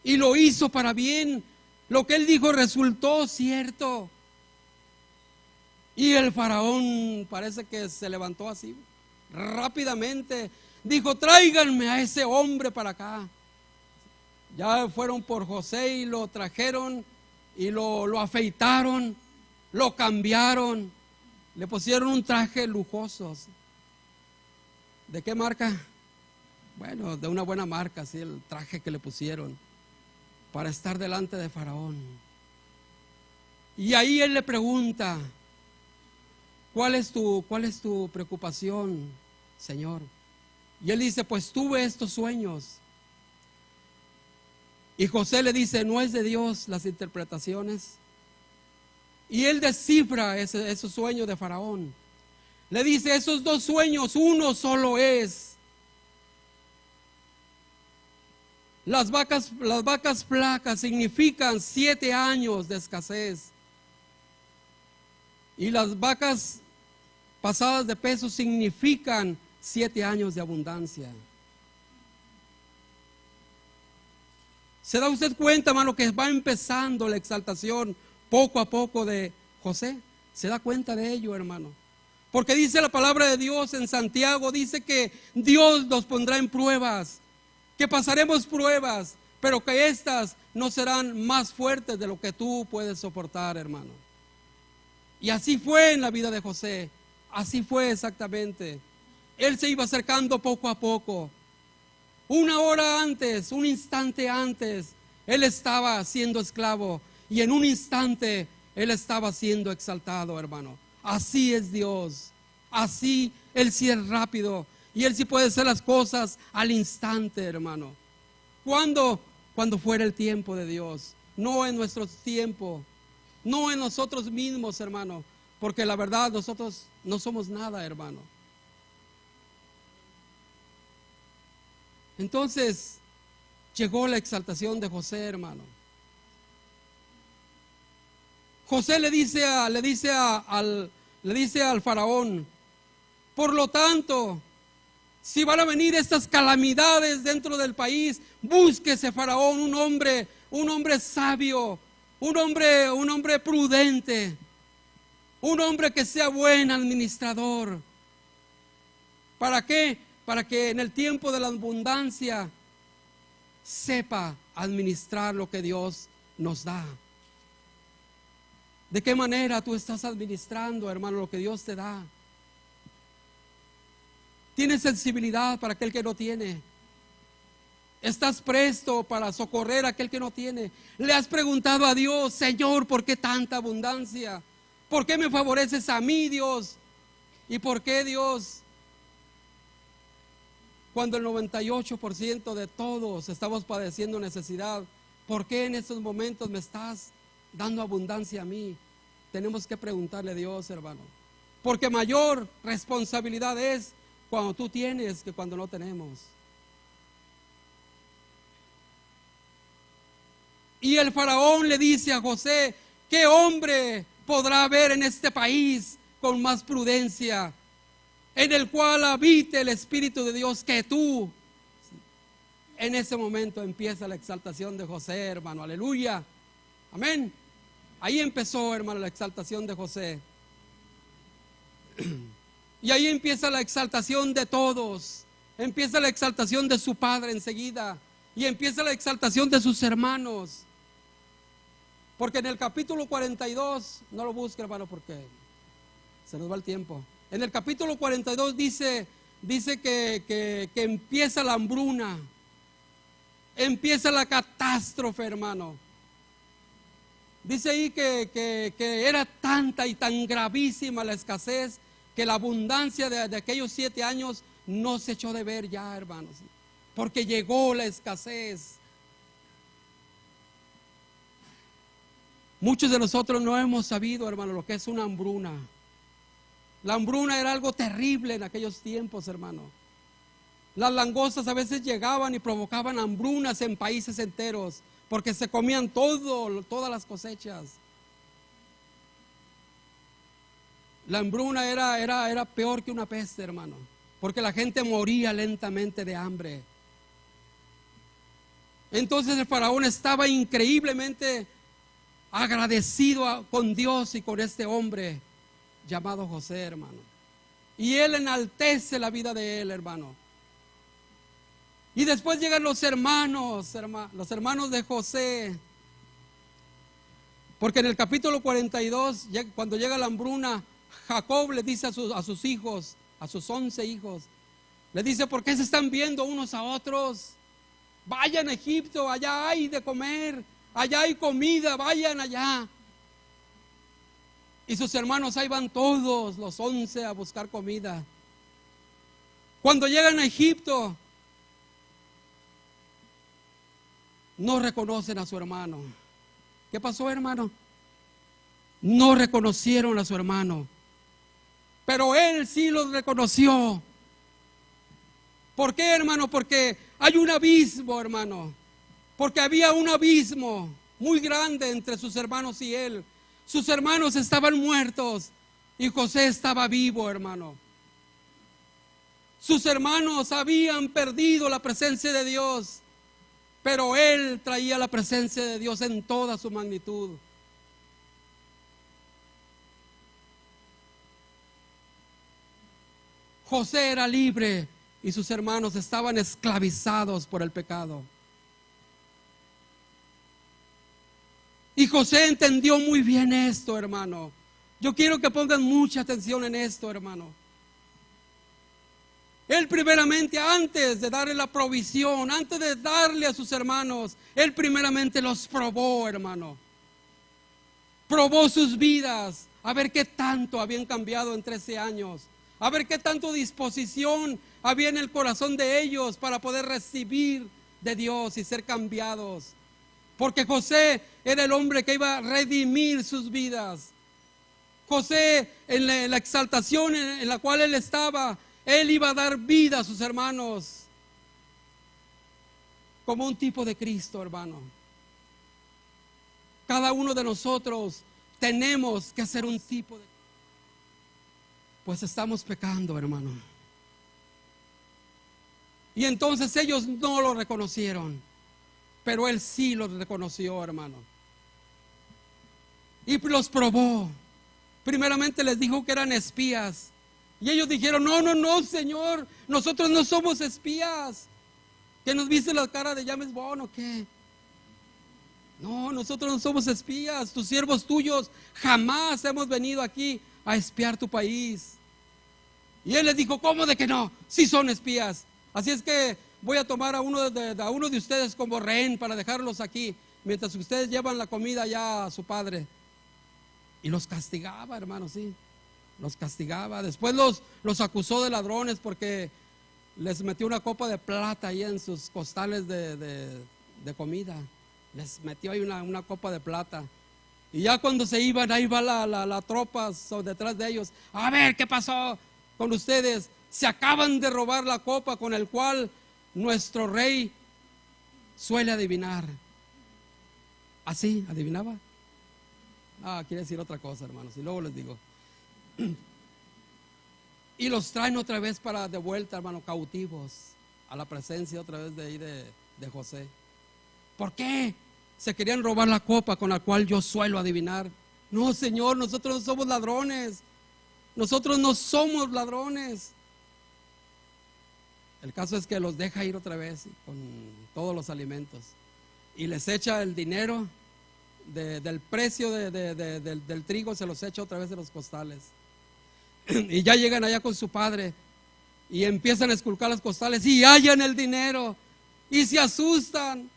y lo hizo para bien. Lo que él dijo resultó cierto. Y el faraón parece que se levantó así rápidamente, dijo: tráiganme a ese hombre para acá. Ya fueron por José y lo trajeron y lo afeitaron, lo cambiaron, le pusieron un traje lujoso. ¿De qué marca? Bueno, de una buena marca, sí, el traje que le pusieron para estar delante de Faraón. Y ahí él le pregunta: ¿cuál es tu preocupación, Señor? Y él dice: pues tuve estos sueños. Y José le dice: ¿no es de Dios las interpretaciones? Y él descifra esos sueños de Faraón. Le dice: esos 2 sueños, uno solo es. Las vacas flacas significan 7 años de escasez. Y las vacas pasadas de peso significan 7 años de abundancia. ¿Se da usted cuenta, hermano, que va empezando la exaltación poco a poco de José? ¿Se da cuenta de ello, hermano? Porque dice la palabra de Dios en Santiago, dice que Dios nos pondrá en pruebas, que pasaremos pruebas, pero que estas no serán más fuertes de lo que tú puedes soportar, hermano. Y así fue en la vida de José, así fue exactamente. Él se iba acercando poco a poco. Una hora antes, un instante antes, él estaba siendo esclavo, y en un instante él estaba siendo exaltado, hermano. Así es Dios, así Él sí es rápido, y Él sí puede hacer las cosas al instante, hermano. ¿Cuándo? Cuando fuera el tiempo de Dios, no en nuestro tiempo, no en nosotros mismos, hermano, porque la verdad nosotros no somos nada, hermano. Entonces llegó la exaltación de José, hermano. José le dice al faraón: por lo tanto, si van a venir estas calamidades dentro del país, búsquese, faraón, un hombre sabio, un hombre prudente, un hombre que sea buen administrador. ¿Para qué? Para que en el tiempo de la abundancia sepa administrar lo que Dios nos da. ¿De qué manera tú estás administrando, hermano, lo que Dios te da? ¿Tienes sensibilidad para aquel que no tiene? ¿Estás presto para socorrer a aquel que no tiene? ¿Le has preguntado a Dios: Señor, ¿por qué tanta abundancia? ¿Por qué me favoreces a mí, Dios? ¿Y por qué, Dios, cuando el 98% de todos estamos padeciendo necesidad, por qué en estos momentos me estás dando abundancia a mí? Tenemos que preguntarle a Dios, hermano, porque mayor responsabilidad es cuando tú tienes que cuando no tenemos. Y el faraón le dice a José: ¿qué hombre podrá haber en este país con más prudencia, en el cual habite el Espíritu de Dios, que tú? En ese momento empieza la exaltación de José, hermano, aleluya, amén. Ahí empezó, hermano, la exaltación de José. Y ahí empieza la exaltación de todos. Empieza la exaltación de su padre enseguida. Y empieza la exaltación de sus hermanos. Porque en el capítulo 42, no lo busque, hermano, porque se nos va el tiempo. En el capítulo 42 dice que empieza la hambruna. Empieza la catástrofe, hermano. Dice ahí que era tanta y tan gravísima la escasez que la abundancia de aquellos 7 años no se echó de ver ya, hermanos, porque llegó la escasez. Muchos de nosotros no hemos sabido, hermano, lo que es una hambruna. La hambruna era algo terrible en aquellos tiempos, hermano. Las langostas a veces llegaban y provocaban hambrunas en países enteros, porque se comían todas las cosechas. La hambruna era peor que una peste, hermano, porque la gente moría lentamente de hambre. Entonces el faraón estaba increíblemente agradecido con Dios y con este hombre llamado José, hermano. Y él enaltece la vida de él, hermano. Y después llegan los hermanos de José. Porque en el capítulo 42, cuando llega la hambruna, Jacob le dice a sus hijos, a sus 11 hijos, le dice: ¿por qué se están viendo unos a otros? Vayan a Egipto, allá hay de comer, allá hay comida, vayan allá. Y sus hermanos ahí van todos, los 11, a buscar comida. Cuando llegan a Egipto, no reconocen a su hermano. ¿Qué pasó, hermano? No reconocieron a su hermano, pero él sí los reconoció. ¿Por qué, hermano? Porque hay un abismo, hermano. Porque había un abismo muy grande entre sus hermanos y él. Sus hermanos estaban muertos y José estaba vivo, hermano. Sus hermanos habían perdido la presencia de Dios, pero él traía la presencia de Dios en toda su magnitud. José era libre y sus hermanos estaban esclavizados por el pecado. Y José entendió muy bien esto, hermano. Yo quiero que pongan mucha atención en esto, hermano. Él primeramente, antes de darle la provisión, antes de darle a sus hermanos, él primeramente los probó, hermano. Probó sus vidas, a ver qué tanto habían cambiado en 13 años. A ver qué tanto disposición había en el corazón de ellos para poder recibir de Dios y ser cambiados. Porque José era el hombre que iba a redimir sus vidas. José, en la exaltación en la cual él estaba, él iba a dar vida a sus hermanos como un tipo de Cristo, hermano. Cada uno de nosotros tenemos que hacer un tipo de... Pues estamos pecando, hermano. Y entonces ellos no lo reconocieron, pero él sí lo reconoció, hermano. Y los probó. Primeramente les dijo que eran espías. Y ellos dijeron: no, Señor, nosotros no somos espías. ¿Que nos viste la cara de James Bond o qué? No, nosotros no somos espías. Tus siervos tuyos jamás hemos venido aquí a espiar tu país. Y él les dijo: ¿cómo de que no? Sí son espías. Así es que voy a tomar a uno de ustedes como rehén para dejarlos aquí, mientras ustedes llevan la comida ya a su padre. Y los castigaba, hermano, sí. Los castigaba. Después los acusó de ladrones porque les metió una copa de plata ahí en sus costales de comida. Les metió ahí una copa de plata. Y ya cuando se iban, ahí va la tropa detrás de ellos. A ver, ¿qué pasó con ustedes? Se acaban de robar la copa con el cual nuestro rey suele adivinar. ¿Así? ¿Adivinaba? Quiere decir otra cosa, hermanos, y luego les digo. Y los traen otra vez de vuelta, hermano, cautivos, a la presencia otra vez de ahí de José. ¿Por qué? Se querían robar la copa con la cual yo suelo adivinar. No, Señor, nosotros no somos ladrones. Nosotros no somos ladrones. El caso es que los deja ir otra vez con todos los alimentos y les echa el dinero del precio del trigo, se los echa otra vez de los costales. Y ya llegan allá con su padre y empiezan a esculcar los costales y hallan el dinero y se asustan.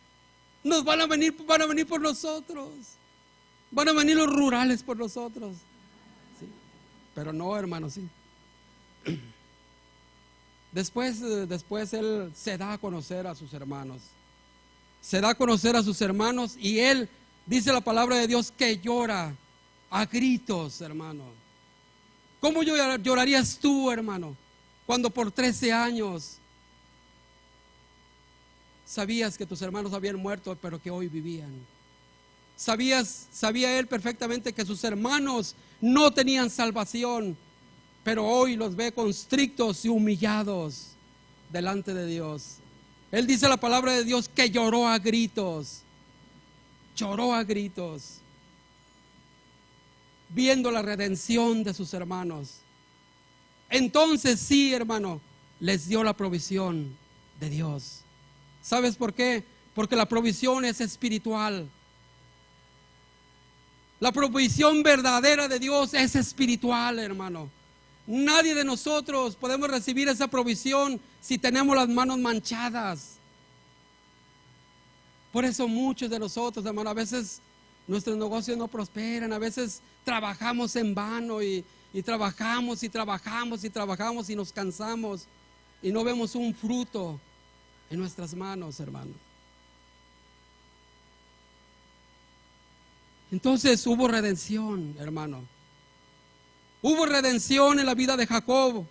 Nos van a venir por nosotros. Van a venir los rurales por nosotros. Sí. Pero no, hermano, sí. Después él se da a conocer a sus hermanos. Se da a conocer a sus hermanos y él, dice la palabra de Dios, que llora a gritos, hermano. ¿Cómo llorarías tú, hermano, cuando por 13 años sabías que tus hermanos habían muerto, pero que hoy vivían? Sabía él perfectamente que sus hermanos no tenían salvación, pero hoy los ve constrictos y humillados delante de Dios. Él dice la palabra de Dios que lloró a gritos, viendo la redención de sus hermanos. Entonces sí, hermano, les dio la provisión de Dios. ¿Sabes por qué? Porque la provisión es espiritual. La provisión verdadera de Dios es espiritual, hermano. Nadie de nosotros podemos recibir esa provisión si tenemos las manos manchadas. Por eso muchos de nosotros, hermano, a veces nuestros negocios no prosperan, a veces trabajamos en vano y trabajamos y nos cansamos y no vemos un fruto en nuestras manos, hermano. Entonces hubo redención, hermano. Hubo redención en la vida de Jacob.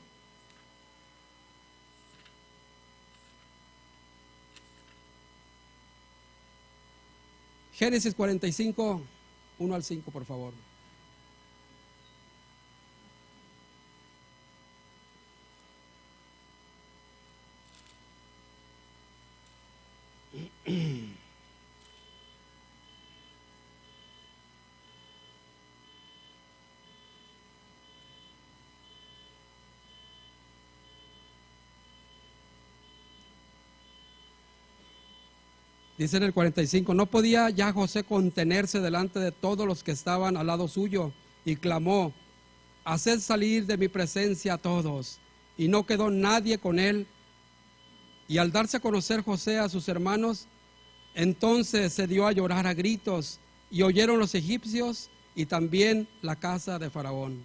Génesis 45, 1 al 5, por favor. Dice en el 45, no podía ya José contenerse delante de todos los que estaban al lado suyo y clamó, haced salir de mi presencia a todos. Y no quedó nadie con él. Y al darse a conocer José a sus hermanos, entonces se dio a llorar a gritos y oyeron los egipcios y también la casa de Faraón.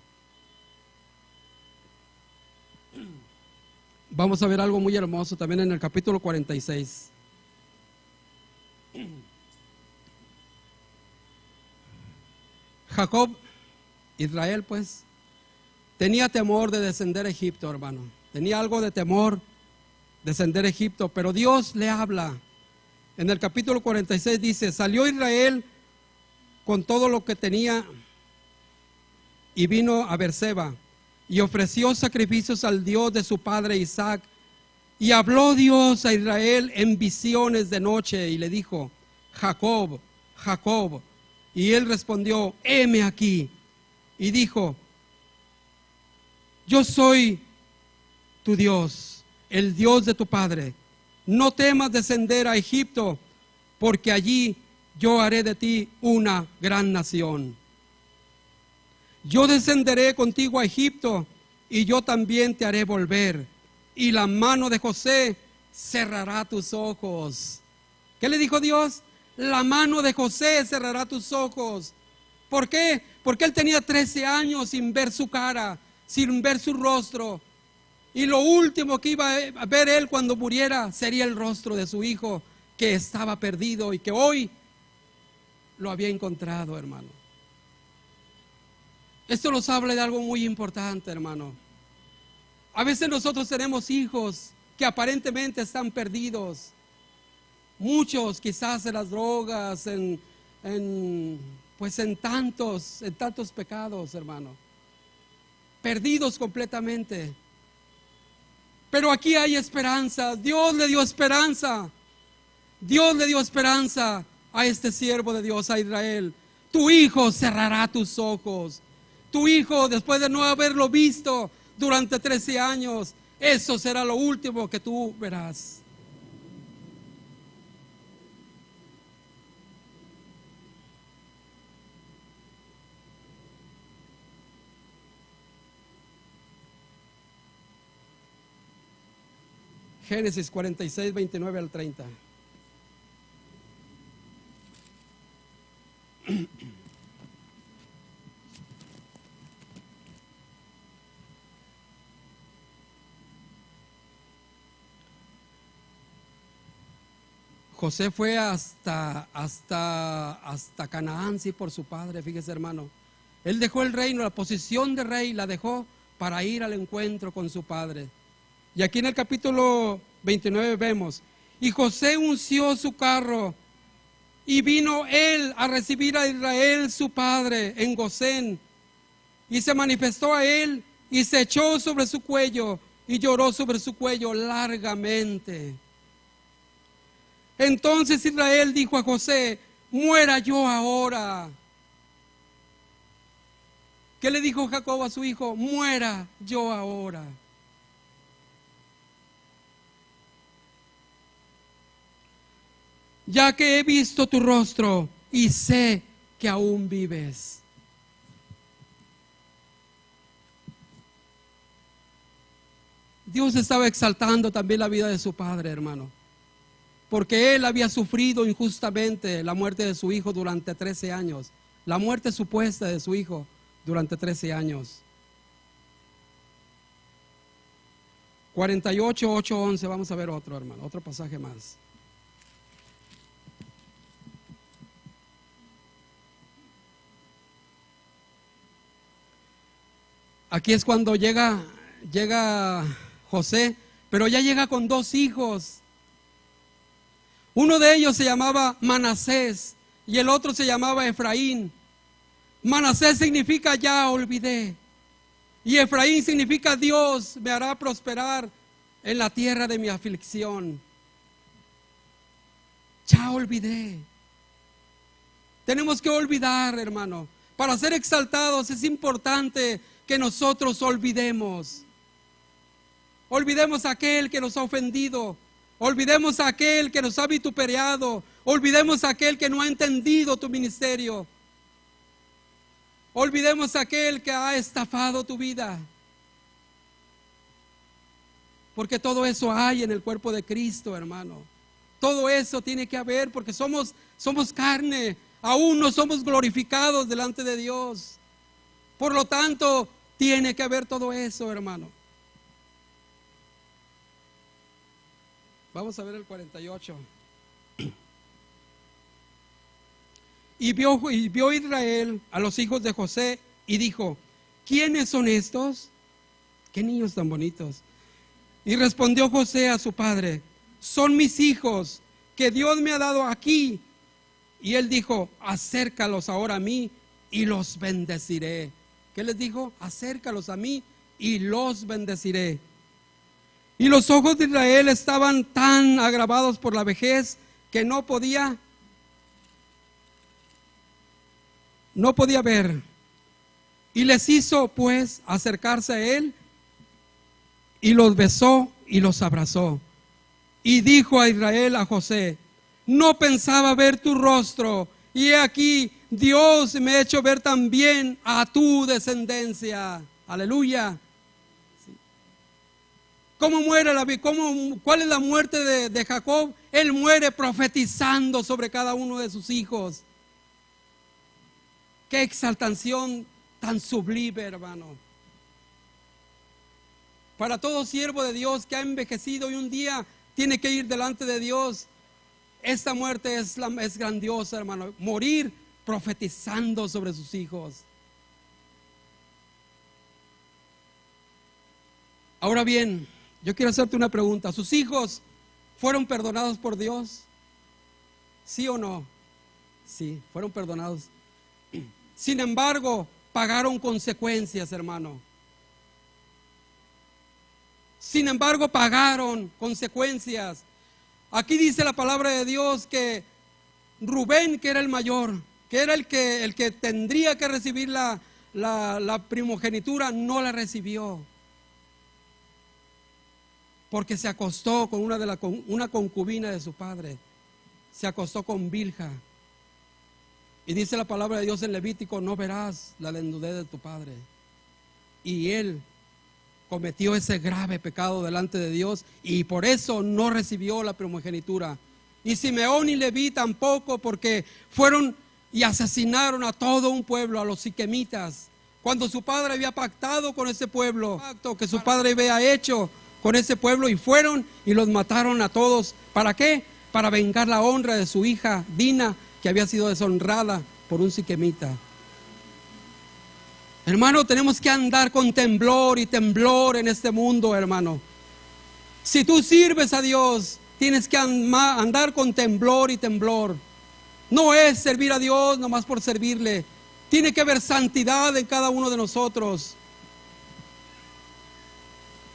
Vamos a ver algo muy hermoso también en el capítulo 46. Jacob, Israel, pues, tenía temor de descender a Egipto, hermano. Tenía algo de temor de descender a Egipto, pero Dios le habla. En el capítulo 46 dice, salió Israel con todo lo que tenía y vino a Beerseba y ofreció sacrificios al Dios de su padre Isaac. Y habló Dios a Israel en visiones de noche y le dijo, Jacob, Jacob. Y él respondió, heme aquí. Y dijo, yo soy tu Dios, el Dios de tu padre. No temas descender a Egipto, porque allí yo haré de ti una gran nación. Yo descenderé contigo a Egipto y yo también te haré volver. Y la mano de José cerrará tus ojos. ¿Qué le dijo Dios? La mano de José cerrará tus ojos. ¿Por qué? Porque él tenía 13 años sin ver su cara, sin ver su rostro. Y lo último que iba a ver él cuando muriera sería el rostro de su hijo, que estaba perdido y que hoy lo había encontrado, hermano. Esto nos habla de algo muy importante, hermano. A veces nosotros tenemos hijos que aparentemente están perdidos. Muchos quizás en las drogas, en tantos pecados, hermano. Perdidos completamente. Pero aquí hay esperanza. Dios le dio esperanza. Dios le dio esperanza a este siervo de Dios, a Israel. Tu hijo cerrará tus ojos. Tu hijo, después de no haberlo visto durante 13 años, eso será lo último que tú verás. Génesis 46, 29 al 30. José fue hasta Canaán, sí, por su padre, fíjese, hermano. Él dejó el reino, la posición de rey la dejó para ir al encuentro con su padre. Y aquí en el capítulo 29 vemos, y José unció su carro, y vino él a recibir a Israel su padre en Gosén, y se manifestó a él, y se echó sobre su cuello, y lloró sobre su cuello largamente. Entonces Israel dijo a José, muera yo ahora. ¿Qué le dijo Jacob a su hijo? Muera yo ahora. Ya que he visto tu rostro y sé que aún vives. Dios estaba exaltando también la vida de su padre, hermano, porque él había sufrido injustamente la muerte de su hijo durante 13 años, la muerte supuesta de su hijo durante 13 años. 48, 8, 11, vamos a ver otro, hermano, otro pasaje más. Aquí es cuando llega José, pero ya llega con 2 hijos. Uno de ellos se llamaba Manasés y el otro se llamaba Efraín. Manasés significa ya olvidé, y Efraín significa Dios me hará prosperar en la tierra de mi aflicción. Ya olvidé. Tenemos que olvidar, hermano. Para ser exaltados es importante que nosotros olvidemos. Olvidemos a aquel que nos ha ofendido. Olvidemos a aquel que nos ha vituperado. Olvidemos a aquel que no ha entendido tu ministerio. Olvidemos a aquel que ha estafado tu vida. Porque todo eso hay en el cuerpo de Cristo, hermano. Todo eso tiene que haber porque somos carne. Aún no somos glorificados delante de Dios. Por lo tanto, tiene que haber todo eso, hermano. Vamos a ver el 48. Y vio Israel a los hijos de José y dijo, ¿quiénes son estos? Qué niños tan bonitos. Y respondió José a su padre, son mis hijos que Dios me ha dado aquí. Y él dijo, acércalos ahora a mí y los bendeciré. ¿Qué les dijo? Acércalos a mí y los bendeciré. Y los ojos de Israel estaban tan agravados por la vejez que no podía ver. Y les hizo pues acercarse a él y los besó y los abrazó. Y dijo a Israel a José, no pensaba ver tu rostro, y he aquí Dios me ha hecho ver también a tu descendencia. Aleluya. ¿Cómo muere cuál es la muerte de Jacob? Él muere profetizando sobre cada uno de sus hijos. Qué exaltación tan sublime, hermano. Para todo siervo de Dios que ha envejecido y un día tiene que ir delante de Dios, esta muerte es grandiosa, hermano. Morir profetizando sobre sus hijos. Ahora bien, yo quiero hacerte una pregunta. ¿Sus hijos fueron perdonados por Dios? ¿Sí o no? Sí, fueron perdonados. Sin embargo, pagaron consecuencias, hermano. Sin embargo, pagaron consecuencias. Aquí dice la palabra de Dios que Rubén, que era el mayor, que era el que tendría que recibir la primogenitura, no la recibió. Porque se acostó con una concubina de su padre. Se acostó con Bilha. Y dice la palabra de Dios en Levítico: no verás la desnudez de tu padre. Y él cometió ese grave pecado delante de Dios, y por eso no recibió la primogenitura. Y Simeón y Leví tampoco, porque fueron y asesinaron a todo un pueblo, a los siquemitas, cuando su padre había pactado con ese pueblo, pacto que su padre había hecho con ese pueblo, y fueron y los mataron a todos. ¿Para qué? Para vengar la honra de su hija Dina, que había sido deshonrada por un siquemita. Hermano, tenemos que andar con temblor y temblor en este mundo, hermano. Si tú sirves a Dios, tienes que andar con temblor y temblor. No es servir a Dios nomás por servirle. Tiene que haber santidad en cada uno de nosotros.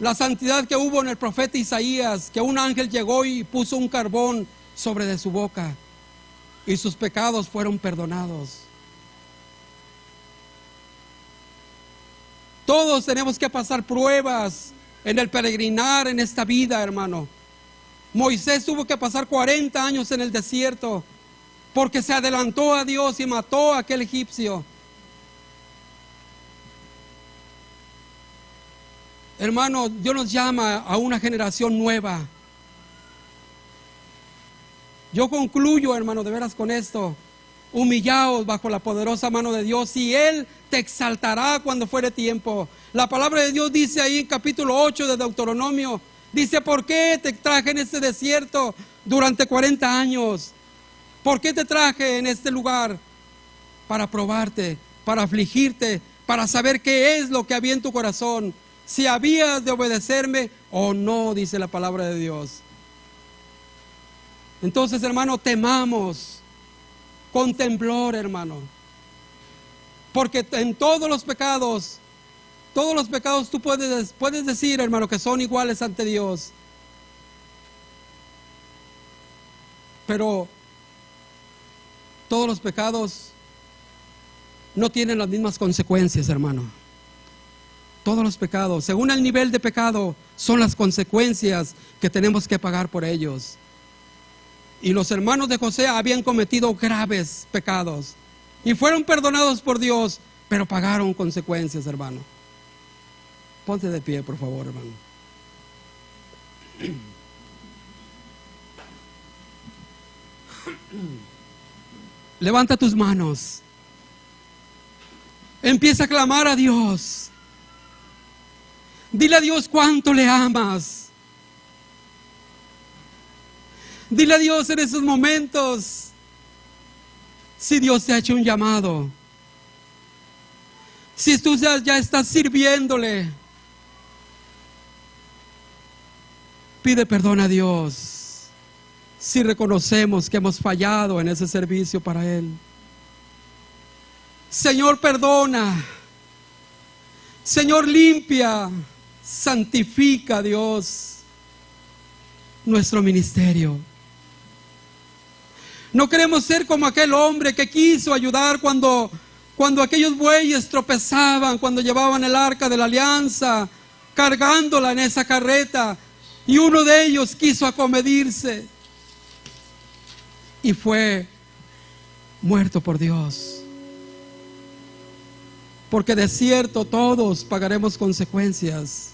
La santidad que hubo en el profeta Isaías, que un ángel llegó y puso un carbón sobre de su boca, y sus pecados fueron perdonados. Todos tenemos que pasar pruebas en el peregrinar en esta vida, hermano. Moisés tuvo que pasar 40 años en el desierto porque se adelantó a Dios y mató a aquel egipcio. Hermano, Dios nos llama a una generación nueva. Yo concluyo, hermano, de veras con esto. Humillaos bajo la poderosa mano de Dios, y Él te exaltará cuando fuere tiempo. La palabra de Dios dice ahí en capítulo 8 de Deuteronomio, dice: ¿por qué te traje en este desierto durante 40 años? ¿Por qué te traje en este lugar? Para probarte, para afligirte, para saber qué es lo que había en tu corazón, si habías de obedecerme o no, dice la palabra de Dios. Entonces, hermano, temamos con temblor, hermano, porque en todos los pecados tú puedes decir, hermano, que son iguales ante Dios, pero todos los pecados no tienen las mismas consecuencias, hermano. Todos los pecados, según el nivel de pecado, son las consecuencias que tenemos que pagar por ellos. Y los hermanos de José habían cometido graves pecados y fueron perdonados por Dios, pero pagaron consecuencias, hermano. Ponte de pie, por favor, hermano. Levanta tus manos. Empieza a clamar a Dios. Dile a Dios cuánto le amas. Dile a Dios en esos momentos si Dios te ha hecho un llamado, si tú ya estás sirviéndole. Pide perdón a Dios si reconocemos que hemos fallado en ese servicio para Él. Señor, perdona. Señor, limpia, santifica, Dios, nuestro ministerio. No queremos ser como aquel hombre que quiso ayudar cuando aquellos bueyes tropezaban, cuando llevaban el arca de la alianza, cargándola en esa carreta, y uno de ellos quiso acomedirse y fue muerto por Dios. Porque de cierto todos pagaremos consecuencias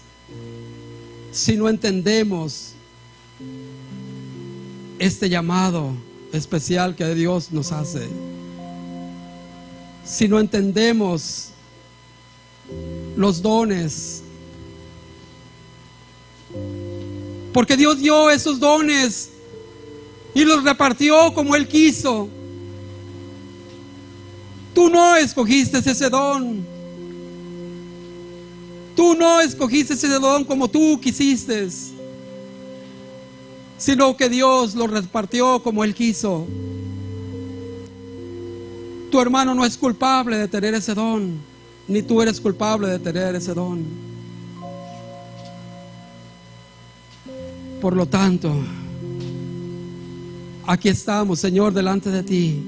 si no entendemos este llamado especial que Dios nos hace. Si no entendemos los dones, porque Dios dio esos dones y los repartió como Él quiso. Tú no escogiste ese don. Tú no escogiste ese don como tú quisiste, sino que Dios lo repartió como Él quiso. Tu hermano no es culpable de tener ese don, ni tú eres culpable de tener ese don. Por lo tanto, Aquí estamos, Señor, delante de ti,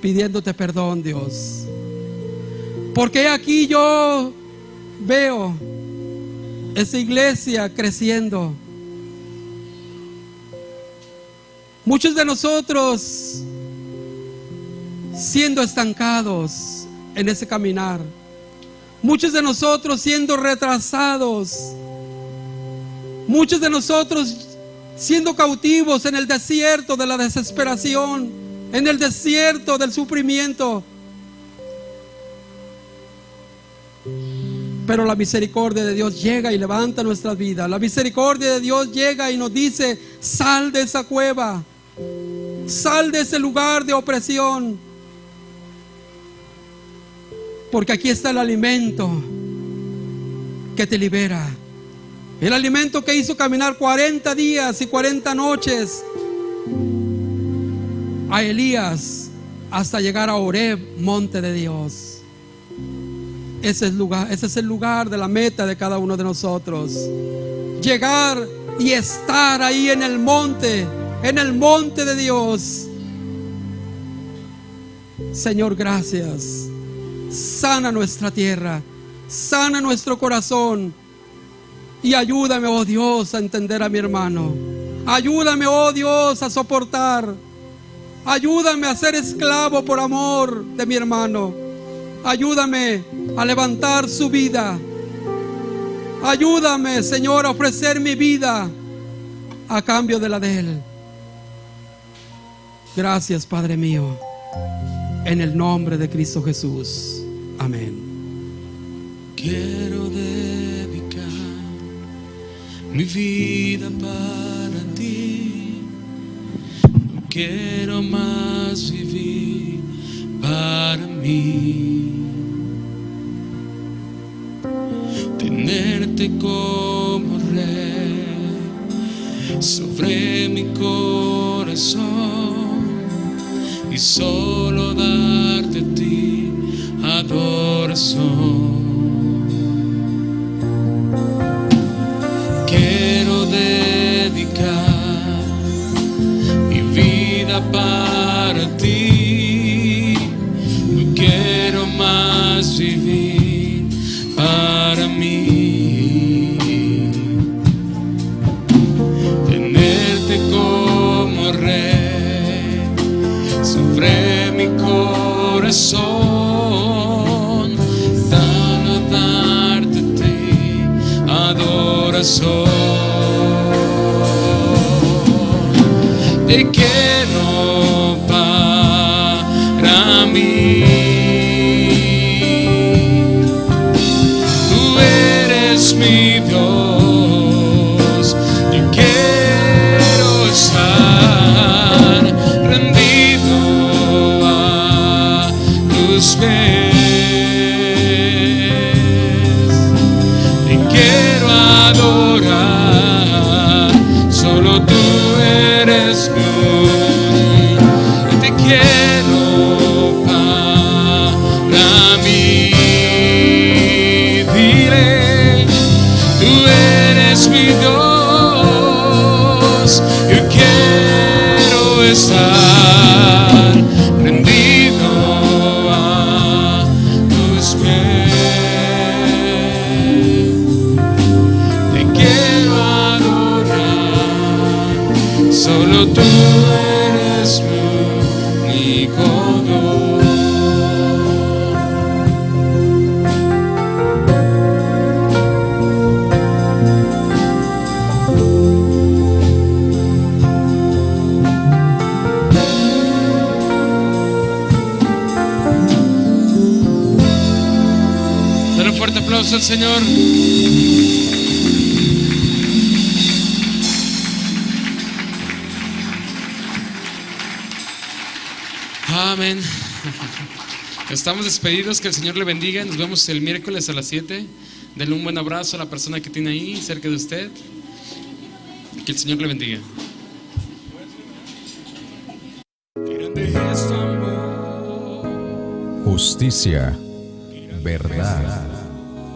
pidiéndote perdón, Dios. Porque aquí yo veo esa iglesia creciendo. Muchos de nosotros siendo estancados en ese caminar. Muchos de nosotros siendo retrasados. Muchos de nosotros siendo cautivos en el desierto de la desesperación, en el desierto del sufrimiento. Pero la misericordia de Dios llega y levanta nuestras vidas. La misericordia de Dios llega y nos dice: sal de esa cueva, sal de ese lugar de opresión, porque aquí está el alimento que te libera. El alimento que hizo caminar 40 días y 40 noches a Elías hasta llegar a Horeb, monte de Dios. Ese es el lugar de la meta de cada uno de nosotros. Llegar y estar ahí en el monte de Dios. Señor, gracias. Sana nuestra tierra, sana nuestro corazón. Y ayúdame, oh Dios, a entender a mi hermano. Ayúdame, oh Dios, a soportar. Ayúdame a ser esclavo por amor de mi hermano. Ayúdame a levantar su vida. Ayúdame, Señor, a ofrecer mi vida a cambio de la de Él. Gracias, Padre mío, en el nombre de Cristo Jesús. Amén. Quiero dedicar mi vida para ti. No quiero más vivir para mí. Tenerte como rey sobre mi corazón y solo darte a ti adoración. Quiero dedicar mi vida para ti. No quiero más vivir para mí. Tenerte como rey sobre mi corazón, solo darte a ti adoración. Te quiero para mí. Tú eres mi Dios. Yo quiero estar rendido a tus pies. Te quiero adorar. Solo tú eres mi. Te quiero para mí. Dile, tú eres mi Dios. Yo quiero estar rendido a tus pies. Te quiero adorar. Solo tú eres mi único Dios. Dale un fuerte aplauso al Señor. Amén. Estamos despedidos, que el Señor le bendiga. Nos vemos el miércoles a las 7. Denle un buen abrazo a la persona que tiene ahí cerca de usted. Que el Señor le bendiga. Justicia, verdad,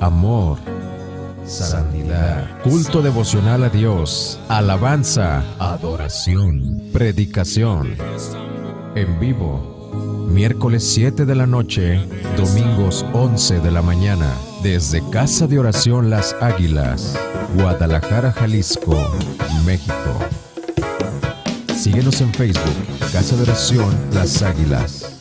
amor, santidad, culto devocional a Dios, alabanza, adoración, predicación. En vivo, miércoles 7 de la noche, domingos 11 de la mañana, desde Casa de Oración Las Águilas, Guadalajara, Jalisco, México. Síguenos en Facebook, Casa de Oración Las Águilas.